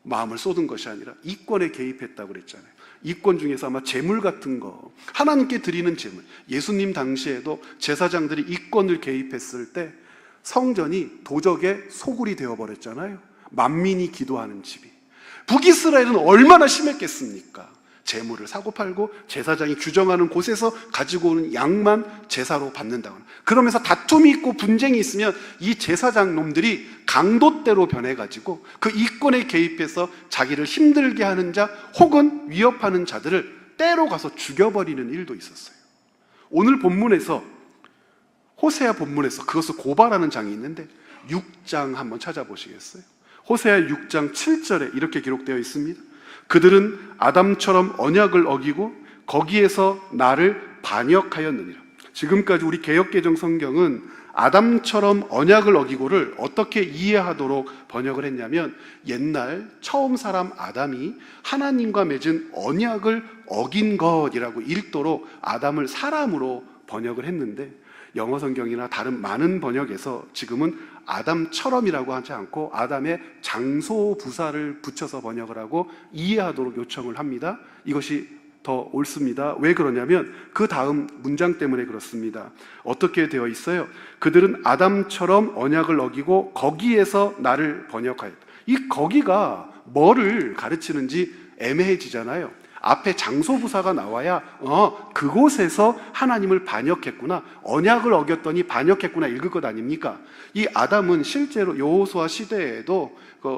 마음을 쏟은 것이 아니라 이권에 개입했다고 그랬잖아요. 이권 중에서 아마 재물 같은 거, 하나님께 드리는 재물, 예수님 당시에도 제사장들이 이권을 개입했을 때 성전이 도적의 소굴이 되어버렸잖아요. 만민이 기도하는 집이. 북이스라엘은 얼마나 심했겠습니까? 재물을 사고팔고 제사장이 규정하는 곳에서 가지고 오는 양만 제사로 받는다거나, 그러면서 다툼이 있고 분쟁이 있으면 이 제사장 놈들이 강도대로 변해가지고 그 이권에 개입해서 자기를 힘들게 하는 자 혹은 위협하는 자들을 때로 가서 죽여버리는 일도 있었어요. 오늘 본문에서, 호세아 본문에서 그것을 고발하는 장이 있는데 6장 한번 찾아보시겠어요? 호세아 6장 7절에 이렇게 기록되어 있습니다. 그들은 아담처럼 언약을 어기고 거기에서 나를 반역하였느니라. 지금까지 우리 개역개정 성경은 아담처럼 언약을 어기고를 어떻게 이해하도록 번역을 했냐면, 옛날 처음 사람 아담이 하나님과 맺은 언약을 어긴 것이라고 읽도록 아담을 사람으로 번역을 했는데, 영어 성경이나 다른 많은 번역에서 지금은 아담처럼이라고 하지 않고 아담의 장소 부사를 붙여서 번역을 하고 이해하도록 요청을 합니다. 이것이 더 옳습니다. 왜 그러냐면 그 다음 문장 때문에 그렇습니다. 어떻게 되어 있어요? 그들은 아담처럼 언약을 어기고 거기에서 나를 번역하였다. 이 거기가 뭐를 가르치는지 애매해지잖아요. 앞에 장소부사가 나와야 그곳에서 하나님을 반역했구나, 언약을 어겼더니 반역했구나 읽을 것 아닙니까? 이 아담은 실제로 여호수아 시대에도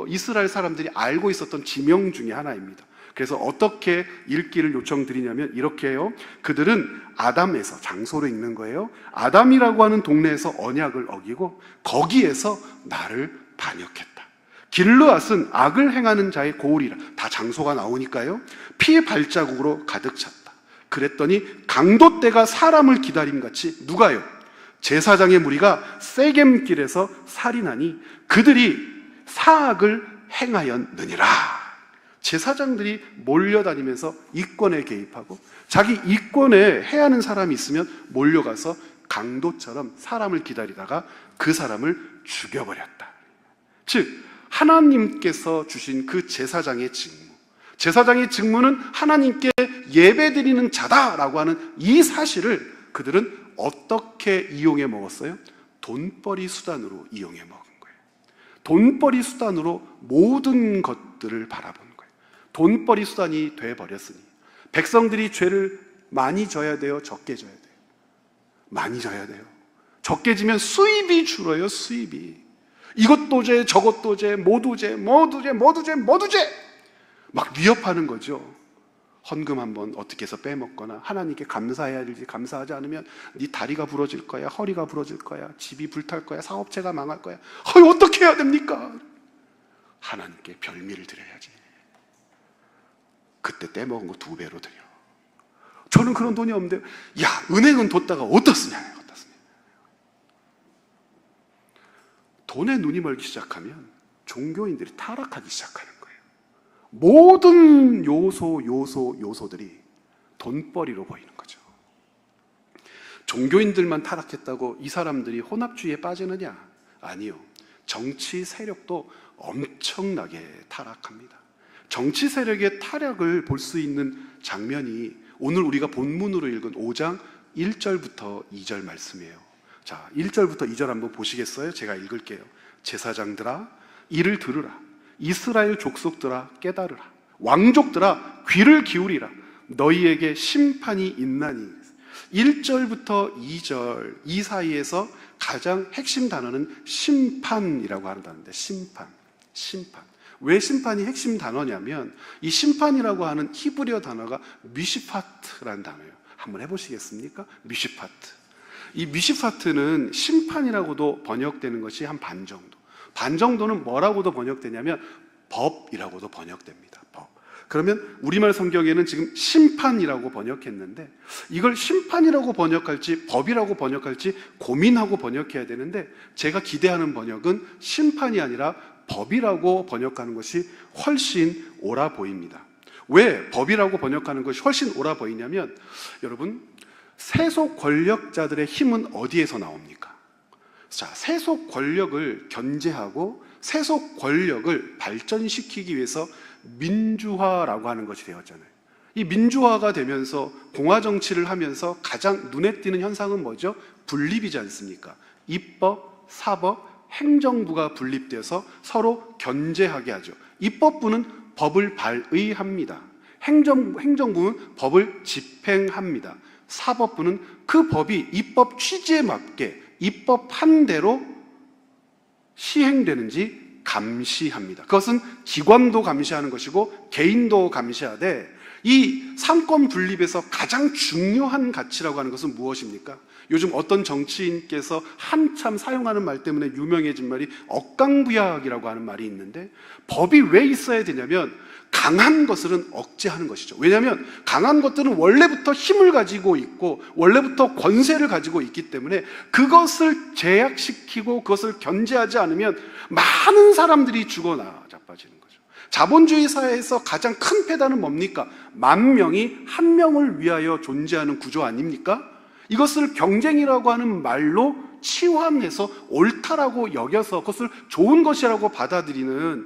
이스라엘 사람들이 알고 있었던 지명 중에 하나입니다. 그래서 어떻게 읽기를 요청드리냐면 이렇게 해요. 그들은 아담에서, 장소로 읽는 거예요, 아담이라고 하는 동네에서 언약을 어기고 거기에서 나를 반역했다. 길르앗은 악을 행하는 자의 고을이라. 다 장소가 나오니까요. 피의 발자국으로 가득 찼다. 그랬더니 강도떼가 사람을 기다림같이, 누가요? 제사장의 무리가 세겜길에서 살인하니 그들이 사악을 행하였느니라. 제사장들이 몰려다니면서 이권에 개입하고 자기 이권에 해하는 사람이 있으면 몰려가서 강도처럼 사람을 기다리다가 그 사람을 죽여버렸다. 즉 하나님께서 주신 그 제사장의 직무, 제사장의 직무는 하나님께 예배드리는 자다라고 하는 이 사실을 그들은 어떻게 이용해 먹었어요? 돈벌이 수단으로 이용해 먹은 거예요. 돈벌이 수단으로 모든 것들을 바라본 거예요. 돈벌이 수단이 돼버렸으니 백성들이 죄를 많이 져야 돼요? 적게 져야 돼요? 많이 져야 돼요. 적게 지면 수입이 줄어요. 수입이. 이것도 죄, 저것도 죄, 모두 죄, 모두 죄, 모두 죄, 모두 죄, 막 위협하는 거죠. 헌금 한번 어떻게 해서 빼먹거나, 하나님께 감사해야 될지, 감사하지 않으면 네 다리가 부러질 거야, 허리가 부러질 거야, 집이 불탈 거야, 사업체가 망할 거야. 어떻게 해야 됩니까? 하나님께 별미를 드려야지. 그때 떼먹은 거 2배로 드려. 저는 그런 돈이 없는데, 야, 은행은 뒀다가 어디다 쓰냐. 돈에 눈이 멀기 시작하면 종교인들이 타락하기 시작하는 거예요. 모든 요소들이 돈벌이로 보이는 거죠. 종교인들만 타락했다고 이 사람들이 혼합주의에 빠지느냐? 아니요. 정치 세력도 엄청나게 타락합니다. 정치 세력의 타락을 볼 수 있는 장면이 오늘 우리가 본문으로 읽은 5장 1절부터 2절 말씀이에요. 자, 1절부터 2절 한번 보시겠어요? 제가 읽을게요. 제사장들아, 이를 들으라. 이스라엘 족속들아, 깨달으라. 왕족들아, 귀를 기울이라. 너희에게 심판이 있나니. 1절부터 2절 이 사이에서 가장 핵심 단어는 심판이라고 하는데, 심판. 왜 심판이 핵심 단어냐면 이 심판이라고 하는 히브리어 단어가 미시파트라는 단어예요. 한번 해보시겠습니까? 미시파트. 이 미시파트는 심판이라고도 번역되는 것이 한 반 정도. 반 정도는 뭐라고도 번역되냐면 법이라고도 번역됩니다. 법. 그러면 우리말 성경에는 지금 심판이라고 번역했는데 이걸 심판이라고 번역할지 법이라고 번역할지 고민하고 번역해야 되는데, 제가 기대하는 번역은 심판이 아니라 법이라고 번역하는 것이 훨씬 옳아 보입니다. 왜 법이라고 번역하는 것이 훨씬 옳아 보이냐면, 여러분, 세속 권력자들의 힘은 어디에서 나옵니까? 자, 세속 권력을 견제하고 세속 권력을 발전시키기 위해서 민주화라고 하는 것이 되었잖아요. 이 민주화가 되면서 공화 정치를 하면서 가장 눈에 띄는 현상은 뭐죠? 분립이지 않습니까? 입법, 사법, 행정부가 분립되어서 서로 견제하게 하죠. 입법부는 법을 발의합니다. 행정부는 법을 집행합니다. 사법부는 그 법이 입법 취지에 맞게 입법한 대로 시행되는지 감시합니다. 그것은 기관도 감시하는 것이고 개인도 감시하되, 이 상권 분립에서 가장 중요한 가치라고 하는 것은 무엇입니까? 요즘 어떤 정치인께서 한참 사용하는 말 때문에 유명해진 말이 억강부약이라고 하는 말이 있는데, 법이 왜 있어야 되냐면 강한 것들은 억제하는 것이죠. 왜냐하면 강한 것들은 원래부터 힘을 가지고 있고 원래부터 권세를 가지고 있기 때문에 그것을 제약시키고 그것을 견제하지 않으면 많은 사람들이 죽어나 자빠지는 거죠. 자본주의 사회에서 가장 큰 패단은 뭡니까? 만 명이 한 명을 위하여 존재하는 구조 아닙니까? 이것을 경쟁이라고 하는 말로 치환해서 옳다라고 여겨서 그것을 좋은 것이라고 받아들이는,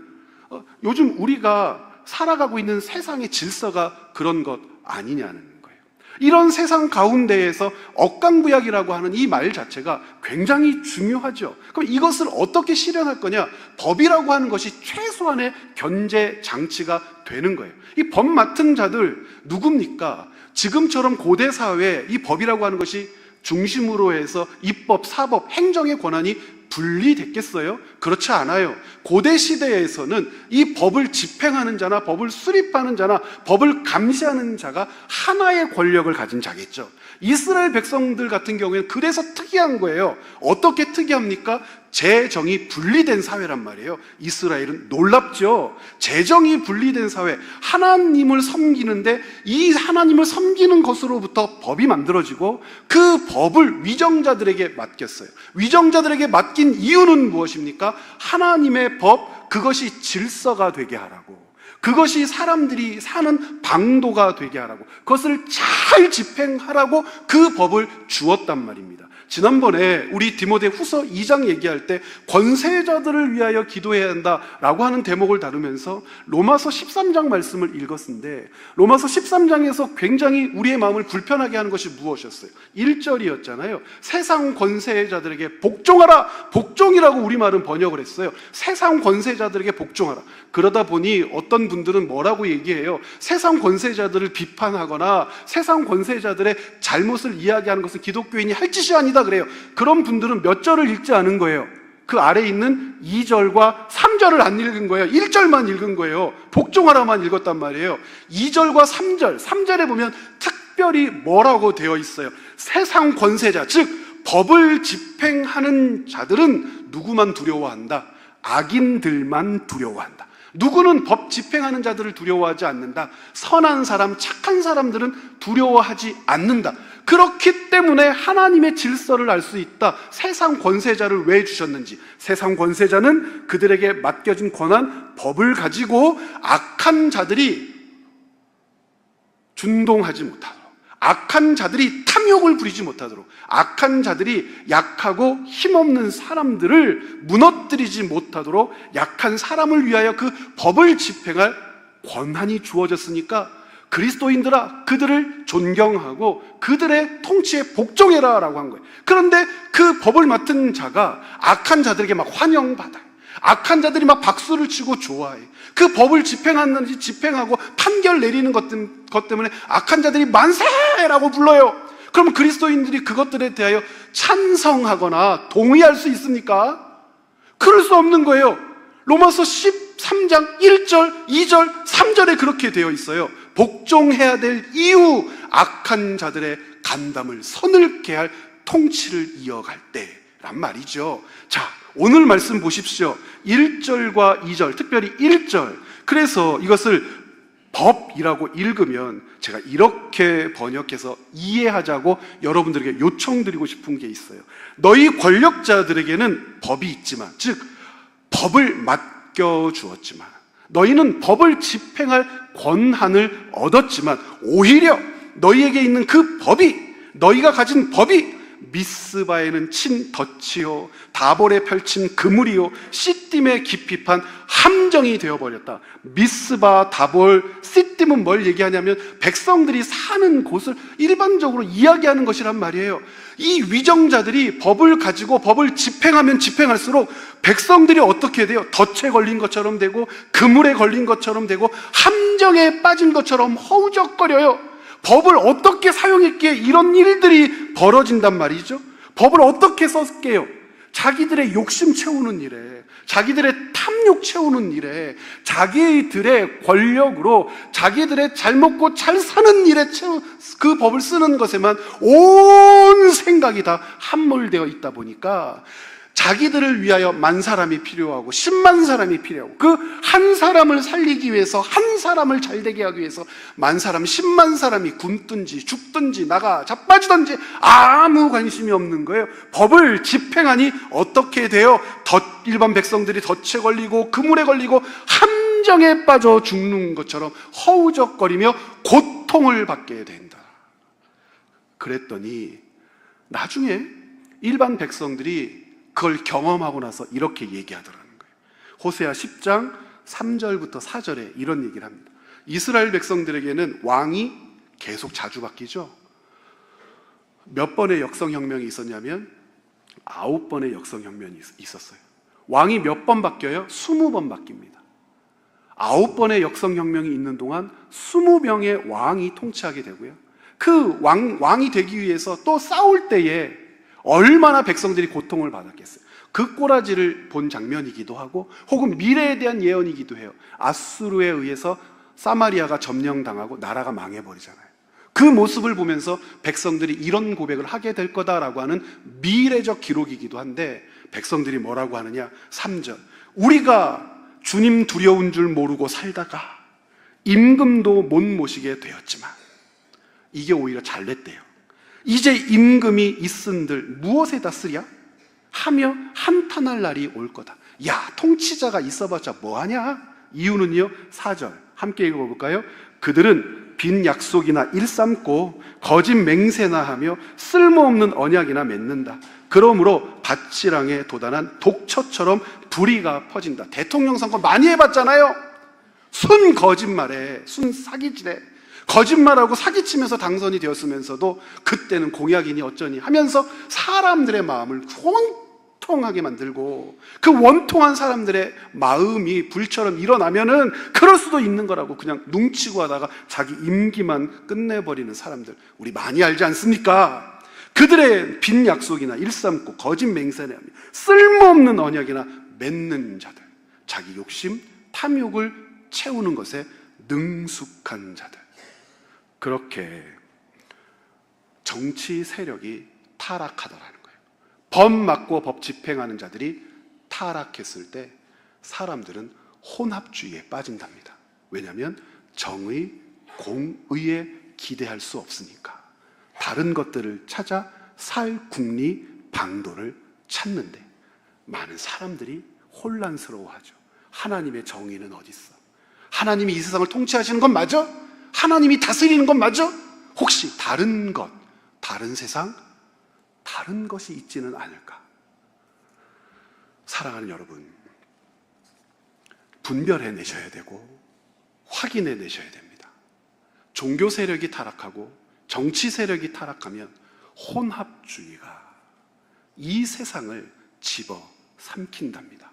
요즘 우리가 살아가고 있는 세상의 질서가 그런 것 아니냐는 거예요. 이런 세상 가운데에서 억강부약이라고 하는 이 말 자체가 굉장히 중요하죠. 그럼 이것을 어떻게 실현할 거냐? 법이라고 하는 것이 최소한의 견제 장치가 되는 거예요. 이 법 맡은 자들 누굽니까? 지금처럼 고대 사회에 이 법이라고 하는 것이 중심으로 해서 입법, 사법, 행정의 권한이 분리됐겠어요? 그렇지 않아요. 고대 시대에서는 이 법을 집행하는 자나 법을 수립하는 자나 법을 감시하는 자가 하나의 권력을 가진 자겠죠. 이스라엘 백성들 같은 경우에는 그래서 특이한 거예요. 어떻게 특이합니까? 재정이 분리된 사회란 말이에요. 이스라엘은 놀랍죠. 재정이 분리된 사회, 하나님을 섬기는데 이 하나님을 섬기는 것으로부터 법이 만들어지고 그 법을 위정자들에게 맡겼어요. 위정자들에게 맡긴 이유는 무엇입니까? 하나님의 법, 그것이 질서가 되게 하라고, 그것이 사람들이 사는 방도가 되게 하라고, 그것을 잘 집행하라고 그 법을 주었단 말입니다. 지난번에 우리 디모데 후서 2장 얘기할 때 권세자들을 위하여 기도해야 한다라고 하는 대목을 다루면서 로마서 13장 말씀을 읽었는데, 로마서 13장에서 굉장히 우리의 마음을 불편하게 하는 것이 무엇이었어요? 1절이었잖아요. 세상 권세자들에게 복종하라. 복종이라고 우리말은 번역을 했어요. 세상 권세자들에게 복종하라. 그러다 보니 어떤 분들은 뭐라고 얘기해요? 세상 권세자들을 비판하거나 세상 권세자들의 잘못을 이야기하는 것은 기독교인이 할 짓이 아니다 그래요. 그런 분들은 몇 절을 읽지 않은 거예요. 그 아래에 있는 2절과 3절을 안 읽은 거예요. 1절만 읽은 거예요. 복종하라만 읽었단 말이에요. 2절과 3절, 3절에 보면 특별히 뭐라고 되어 있어요? 세상 권세자, 즉 법을 집행하는 자들은 누구만 두려워한다? 악인들만 두려워한다. 누구는 법 집행하는 자들을 두려워하지 않는다. 선한 사람, 착한 사람들은 두려워하지 않는다. 그렇기 때문에 하나님의 질서를 알 수 있다. 세상 권세자를 왜 주셨는지. 세상 권세자는 그들에게 맡겨진 권한, 법을 가지고 악한 자들이 준동하지 못하도록, 악한 자들이 탐욕을 부리지 못하도록, 악한 자들이 약하고 힘없는 사람들을 무너뜨리지 못하도록 약한 사람을 위하여 그 법을 집행할 권한이 주어졌으니까 그리스도인들아 그들을 존경하고 그들의 통치에 복종해라 라고 한 거예요. 그런데 그 법을 맡은 자가 악한 자들에게 막 환영받아요. 악한 자들이 막 박수를 치고 좋아해. 그 법을 집행하는지 집행하고 판결 내리는 것 때문에 악한 자들이 만세라고 불러요. 그럼 그리스도인들이 그것들에 대하여 찬성하거나 동의할 수 있습니까? 그럴 수 없는 거예요. 로마서 13장 1절, 2절, 3절에 그렇게 되어 있어요. 복종해야 될 이유, 악한 자들의 간담을 서늘게 할 통치를 이어갈 때란 말이죠. 자, 오늘 말씀 보십시오. 1절과 2절, 특별히 1절. 그래서 이것을 법이라고 읽으면 제가 이렇게 번역해서 이해하자고 여러분들에게 요청드리고 싶은 게 있어요. 너희 권력자들에게는 법이 있지만, 즉 법을 맡겨주었지만, 너희는 법을 집행할 권한을 얻었지만 오히려 너희에게 있는 그 법이, 너희가 가진 법이 미스바에는 친 덫이요 다볼에 펼친 그물이요 시딤에 깊이 판 함정이 되어버렸다. 미스바, 다볼, 시딤은 뭘 얘기하냐면 백성들이 사는 곳을 일반적으로 이야기하는 것이란 말이에요. 이 위정자들이 법을 가지고 법을 집행하면 집행할수록 백성들이 어떻게 돼요? 덫에 걸린 것처럼 되고 그물에 걸린 것처럼 되고 함정에 빠진 것처럼 허우적거려요. 법을 어떻게 사용했기에 이런 일들이 벌어진단 말이죠. 법을 어떻게 썼게요? 자기들의 욕심 채우는 일에, 자기들의 탐욕 채우는 일에, 자기들의 권력으로 자기들의 잘 먹고 잘 사는 일에 그 법을 쓰는 것에만 온 생각이 다 함몰되어 있다 보니까 자기들을 위하여 10,000사람이 필요하고 10만 사람이 필요하고 그 한 사람을 살리기 위해서, 한 사람을 잘되게 하기 위해서 10,000사람, 10만 사람이 굶든지 죽든지 나가 자빠지든지 아무 관심이 없는 거예요. 법을 집행하니 어떻게 돼요? 일반 백성들이 덫에 걸리고 그물에 걸리고 함정에 빠져 죽는 것처럼 허우적거리며 고통을 받게 된다. 그랬더니 나중에 일반 백성들이 그걸 경험하고 나서 이렇게 얘기하더라는 거예요. 호세아 10장 3절부터 4절에 이런 얘기를 합니다. 이스라엘 백성들에게는 왕이 계속 자주 바뀌죠. 몇 번의 역성혁명이 있었냐면 9번의 역성혁명이 있었어요. 왕이 몇 번 바뀌어요? 20번 바뀝니다. 9번의 역성혁명이 있는 동안 20명의 왕이 통치하게 되고요. 그 왕이 되기 위해서 또 싸울 때에 얼마나 백성들이 고통을 받았겠어요. 그 꼬라지를 본 장면이기도 하고 혹은 미래에 대한 예언이기도 해요. 아수르에 의해서 사마리아가 점령당하고 나라가 망해버리잖아요. 그 모습을 보면서 백성들이 이런 고백을 하게 될 거다라고 하는 미래적 기록이기도 한데 백성들이 뭐라고 하느냐? 3절, 우리가 주님 두려운 줄 모르고 살다가 임금도 못 모시게 되었지만, 이게 오히려 잘됐대요. 이제 임금이 있은들 무엇에다 쓰랴? 하며 한탄할 날이 올 거다. 야, 통치자가 있어봤자 뭐하냐? 이유는요, 4절 함께 읽어볼까요? 그들은 빈 약속이나 일삼고 거짓 맹세나 하며 쓸모없는 언약이나 맺는다. 그러므로 밭지랑에 도단한 독처처럼 불의가 퍼진다. 대통령 선거 많이 해봤잖아요. 순 거짓말에, 순 사기질에 거짓말하고 사기치면서 당선이 되었으면서도 그때는 공약이니 어쩌니 하면서 사람들의 마음을 원통하게 만들고, 그 원통한 사람들의 마음이 불처럼 일어나면은 그럴 수도 있는 거라고 그냥 눈치고 하다가 자기 임기만 끝내버리는 사람들 우리 많이 알지 않습니까? 그들의 빈 약속이나 일삼고 거짓 맹세나 쓸모없는 언약이나 맺는 자들, 자기 욕심, 탐욕을 채우는 것에 능숙한 자들, 그렇게 정치 세력이 타락하더라는 거예요. 법 맞고 법 집행하는 자들이 타락했을 때 사람들은 혼합주의에 빠진답니다. 왜냐하면 정의, 공의에 기대할 수 없으니까 다른 것들을 찾아 살 국리, 방도를 찾는데 많은 사람들이 혼란스러워하죠. 하나님의 정의는 어디 있어? 하나님이 이 세상을 통치하시는 건 맞아? 하나님이 다스리는 건 맞아? 혹시 다른 것, 다른 세상, 다른 것이 있지는 않을까? 사랑하는 여러분, 분별해 내셔야 되고 확인해 내셔야 됩니다. 종교 세력이 타락하고 정치 세력이 타락하면 혼합주의가 이 세상을 집어 삼킨답니다.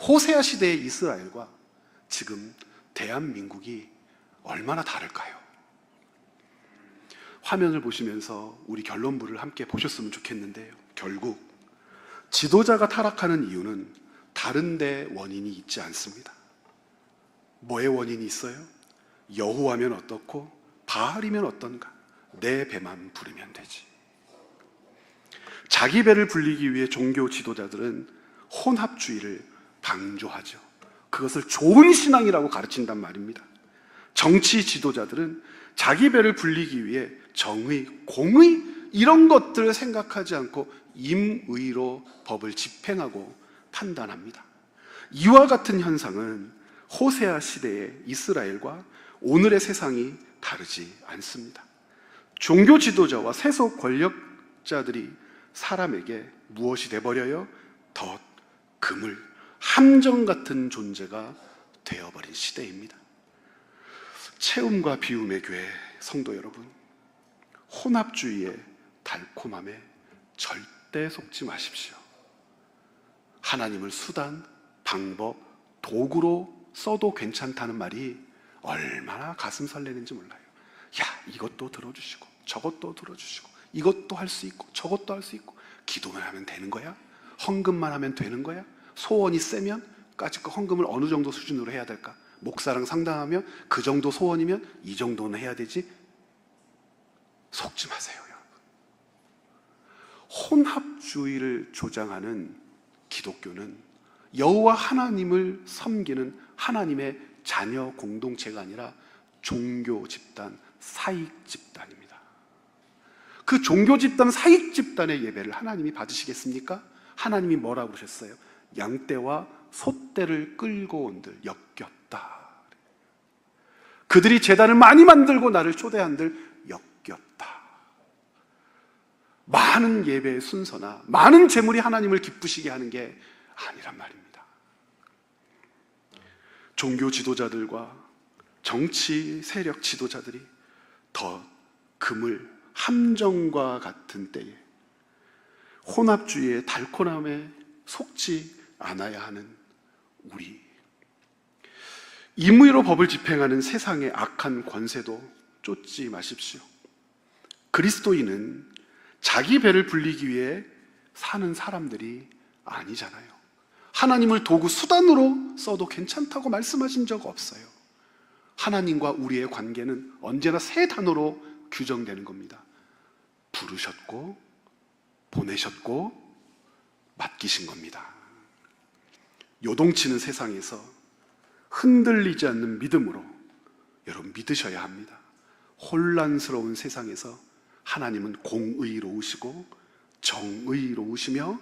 호세아 시대의 이스라엘과 지금 대한민국이 얼마나 다를까요? 화면을 보시면서 우리 결론부를 함께 보셨으면 좋겠는데요. 결국 지도자가 타락하는 이유는 다른 데 원인이 있지 않습니다. 뭐의 원인이 있어요? 여호와면 어떻고 바알이면 어떤가? 내 배만 부르면 되지. 자기 배를 불리기 위해 종교 지도자들은 혼합주의를 방조하죠. 그것을 좋은 신앙이라고 가르친단 말입니다. 정치 지도자들은 자기 배를 불리기 위해 정의, 공의 이런 것들을 생각하지 않고 임의로 법을 집행하고 판단합니다. 이와 같은 현상은 호세아 시대의 이스라엘과 오늘의 세상이 다르지 않습니다. 종교 지도자와 세속 권력자들이 사람에게 무엇이 돼버려요? 덫, 그물, 함정 같은 존재가 되어버린 시대입니다. 채움과 비움의 교회 성도 여러분, 혼합주의의 달콤함에 절대 속지 마십시오. 하나님을 수단, 방법, 도구로 써도 괜찮다는 말이 얼마나 가슴 설레는지 몰라요. 야, 이것도 들어주시고 저것도 들어주시고 이것도 할 수 있고 저것도 할 수 있고 기도만 하면 되는 거야? 헌금만 하면 되는 거야? 소원이 세면 까짓거 헌금을 어느 정도 수준으로 해야 될까? 목사랑 상담하면 그 정도 소원이면 이 정도는 해야 되지? 속지 마세요, 여러분. 혼합주의를 조장하는 기독교는 여호와 하나님을 섬기는 하나님의 자녀 공동체가 아니라 종교 집단, 사익 집단입니다. 그 종교 집단, 사익 집단의 예배를 하나님이 받으시겠습니까? 하나님이 뭐라고 그러셨어요? 양떼와 소떼를 끌고 온들 역겹다. 그들이 제단을 많이 만들고 나를 초대한들 역겹다. 많은 예배의 순서나 많은 재물이 하나님을 기쁘시게 하는 게 아니란 말입니다. 종교 지도자들과 정치 세력 지도자들이 더 금을 함정과 같은 때에 혼합주의의 달콤함에 속지 않아야 하는 우리, 임의로 법을 집행하는 세상의 악한 권세도 쫓지 마십시오. 그리스도인은 자기 배를 불리기 위해 사는 사람들이 아니잖아요. 하나님을 도구 수단으로 써도 괜찮다고 말씀하신 적 없어요. 하나님과 우리의 관계는 언제나 세 단어로 규정되는 겁니다. 부르셨고, 보내셨고, 맡기신 겁니다. 요동치는 세상에서 흔들리지 않는 믿음으로 여러분 믿으셔야 합니다. 혼란스러운 세상에서 하나님은 공의로우시고 정의로우시며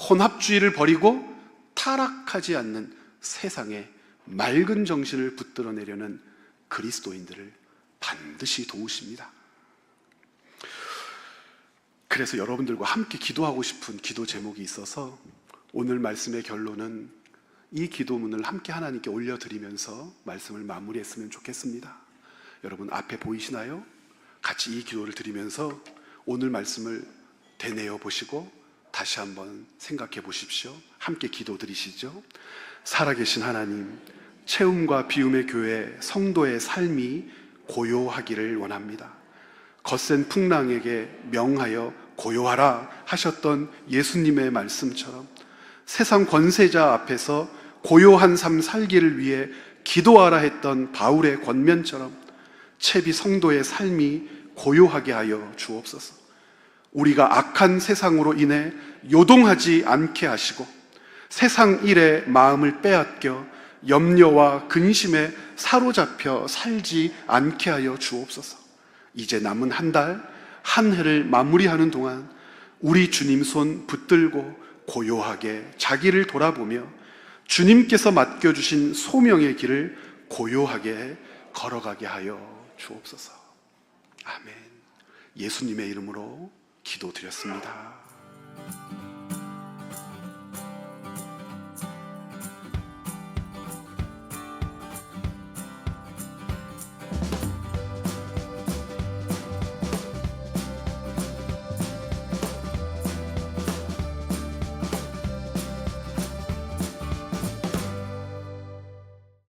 혼합주의를 버리고 타락하지 않는 세상에 맑은 정신을 붙들어내려는 그리스도인들을 반드시 도우십니다. 그래서 여러분들과 함께 기도하고 싶은 기도 제목이 있어서 오늘 말씀의 결론은 이 기도문을 함께 하나님께 올려드리면서 말씀을 마무리했으면 좋겠습니다. 여러분 앞에 보이시나요? 같이 이 기도를 드리면서 오늘 말씀을 되뇌어 보시고 다시 한번 생각해 보십시오. 함께 기도 드리시죠. 살아계신 하나님, 채움과 비움의 교회 성도의 삶이 고요하기를 원합니다. 거센 풍랑에게 명하여 고요하라 하셨던 예수님의 말씀처럼 세상 권세자 앞에서 고요한 삶 살기를 위해 기도하라 했던 바울의 권면처럼 채비 성도의 삶이 고요하게 하여 주옵소서. 우리가 악한 세상으로 인해 요동하지 않게 하시고 세상 일에 마음을 빼앗겨 염려와 근심에 사로잡혀 살지 않게 하여 주옵소서. 이제 남은 한 달, 한 해를 마무리하는 동안 우리 주님 손 붙들고 고요하게 자기를 돌아보며 주님께서 맡겨주신 소명의 길을 고요하게 걸어가게 하여 주옵소서. 아멘. 예수님의 이름으로 기도드렸습니다.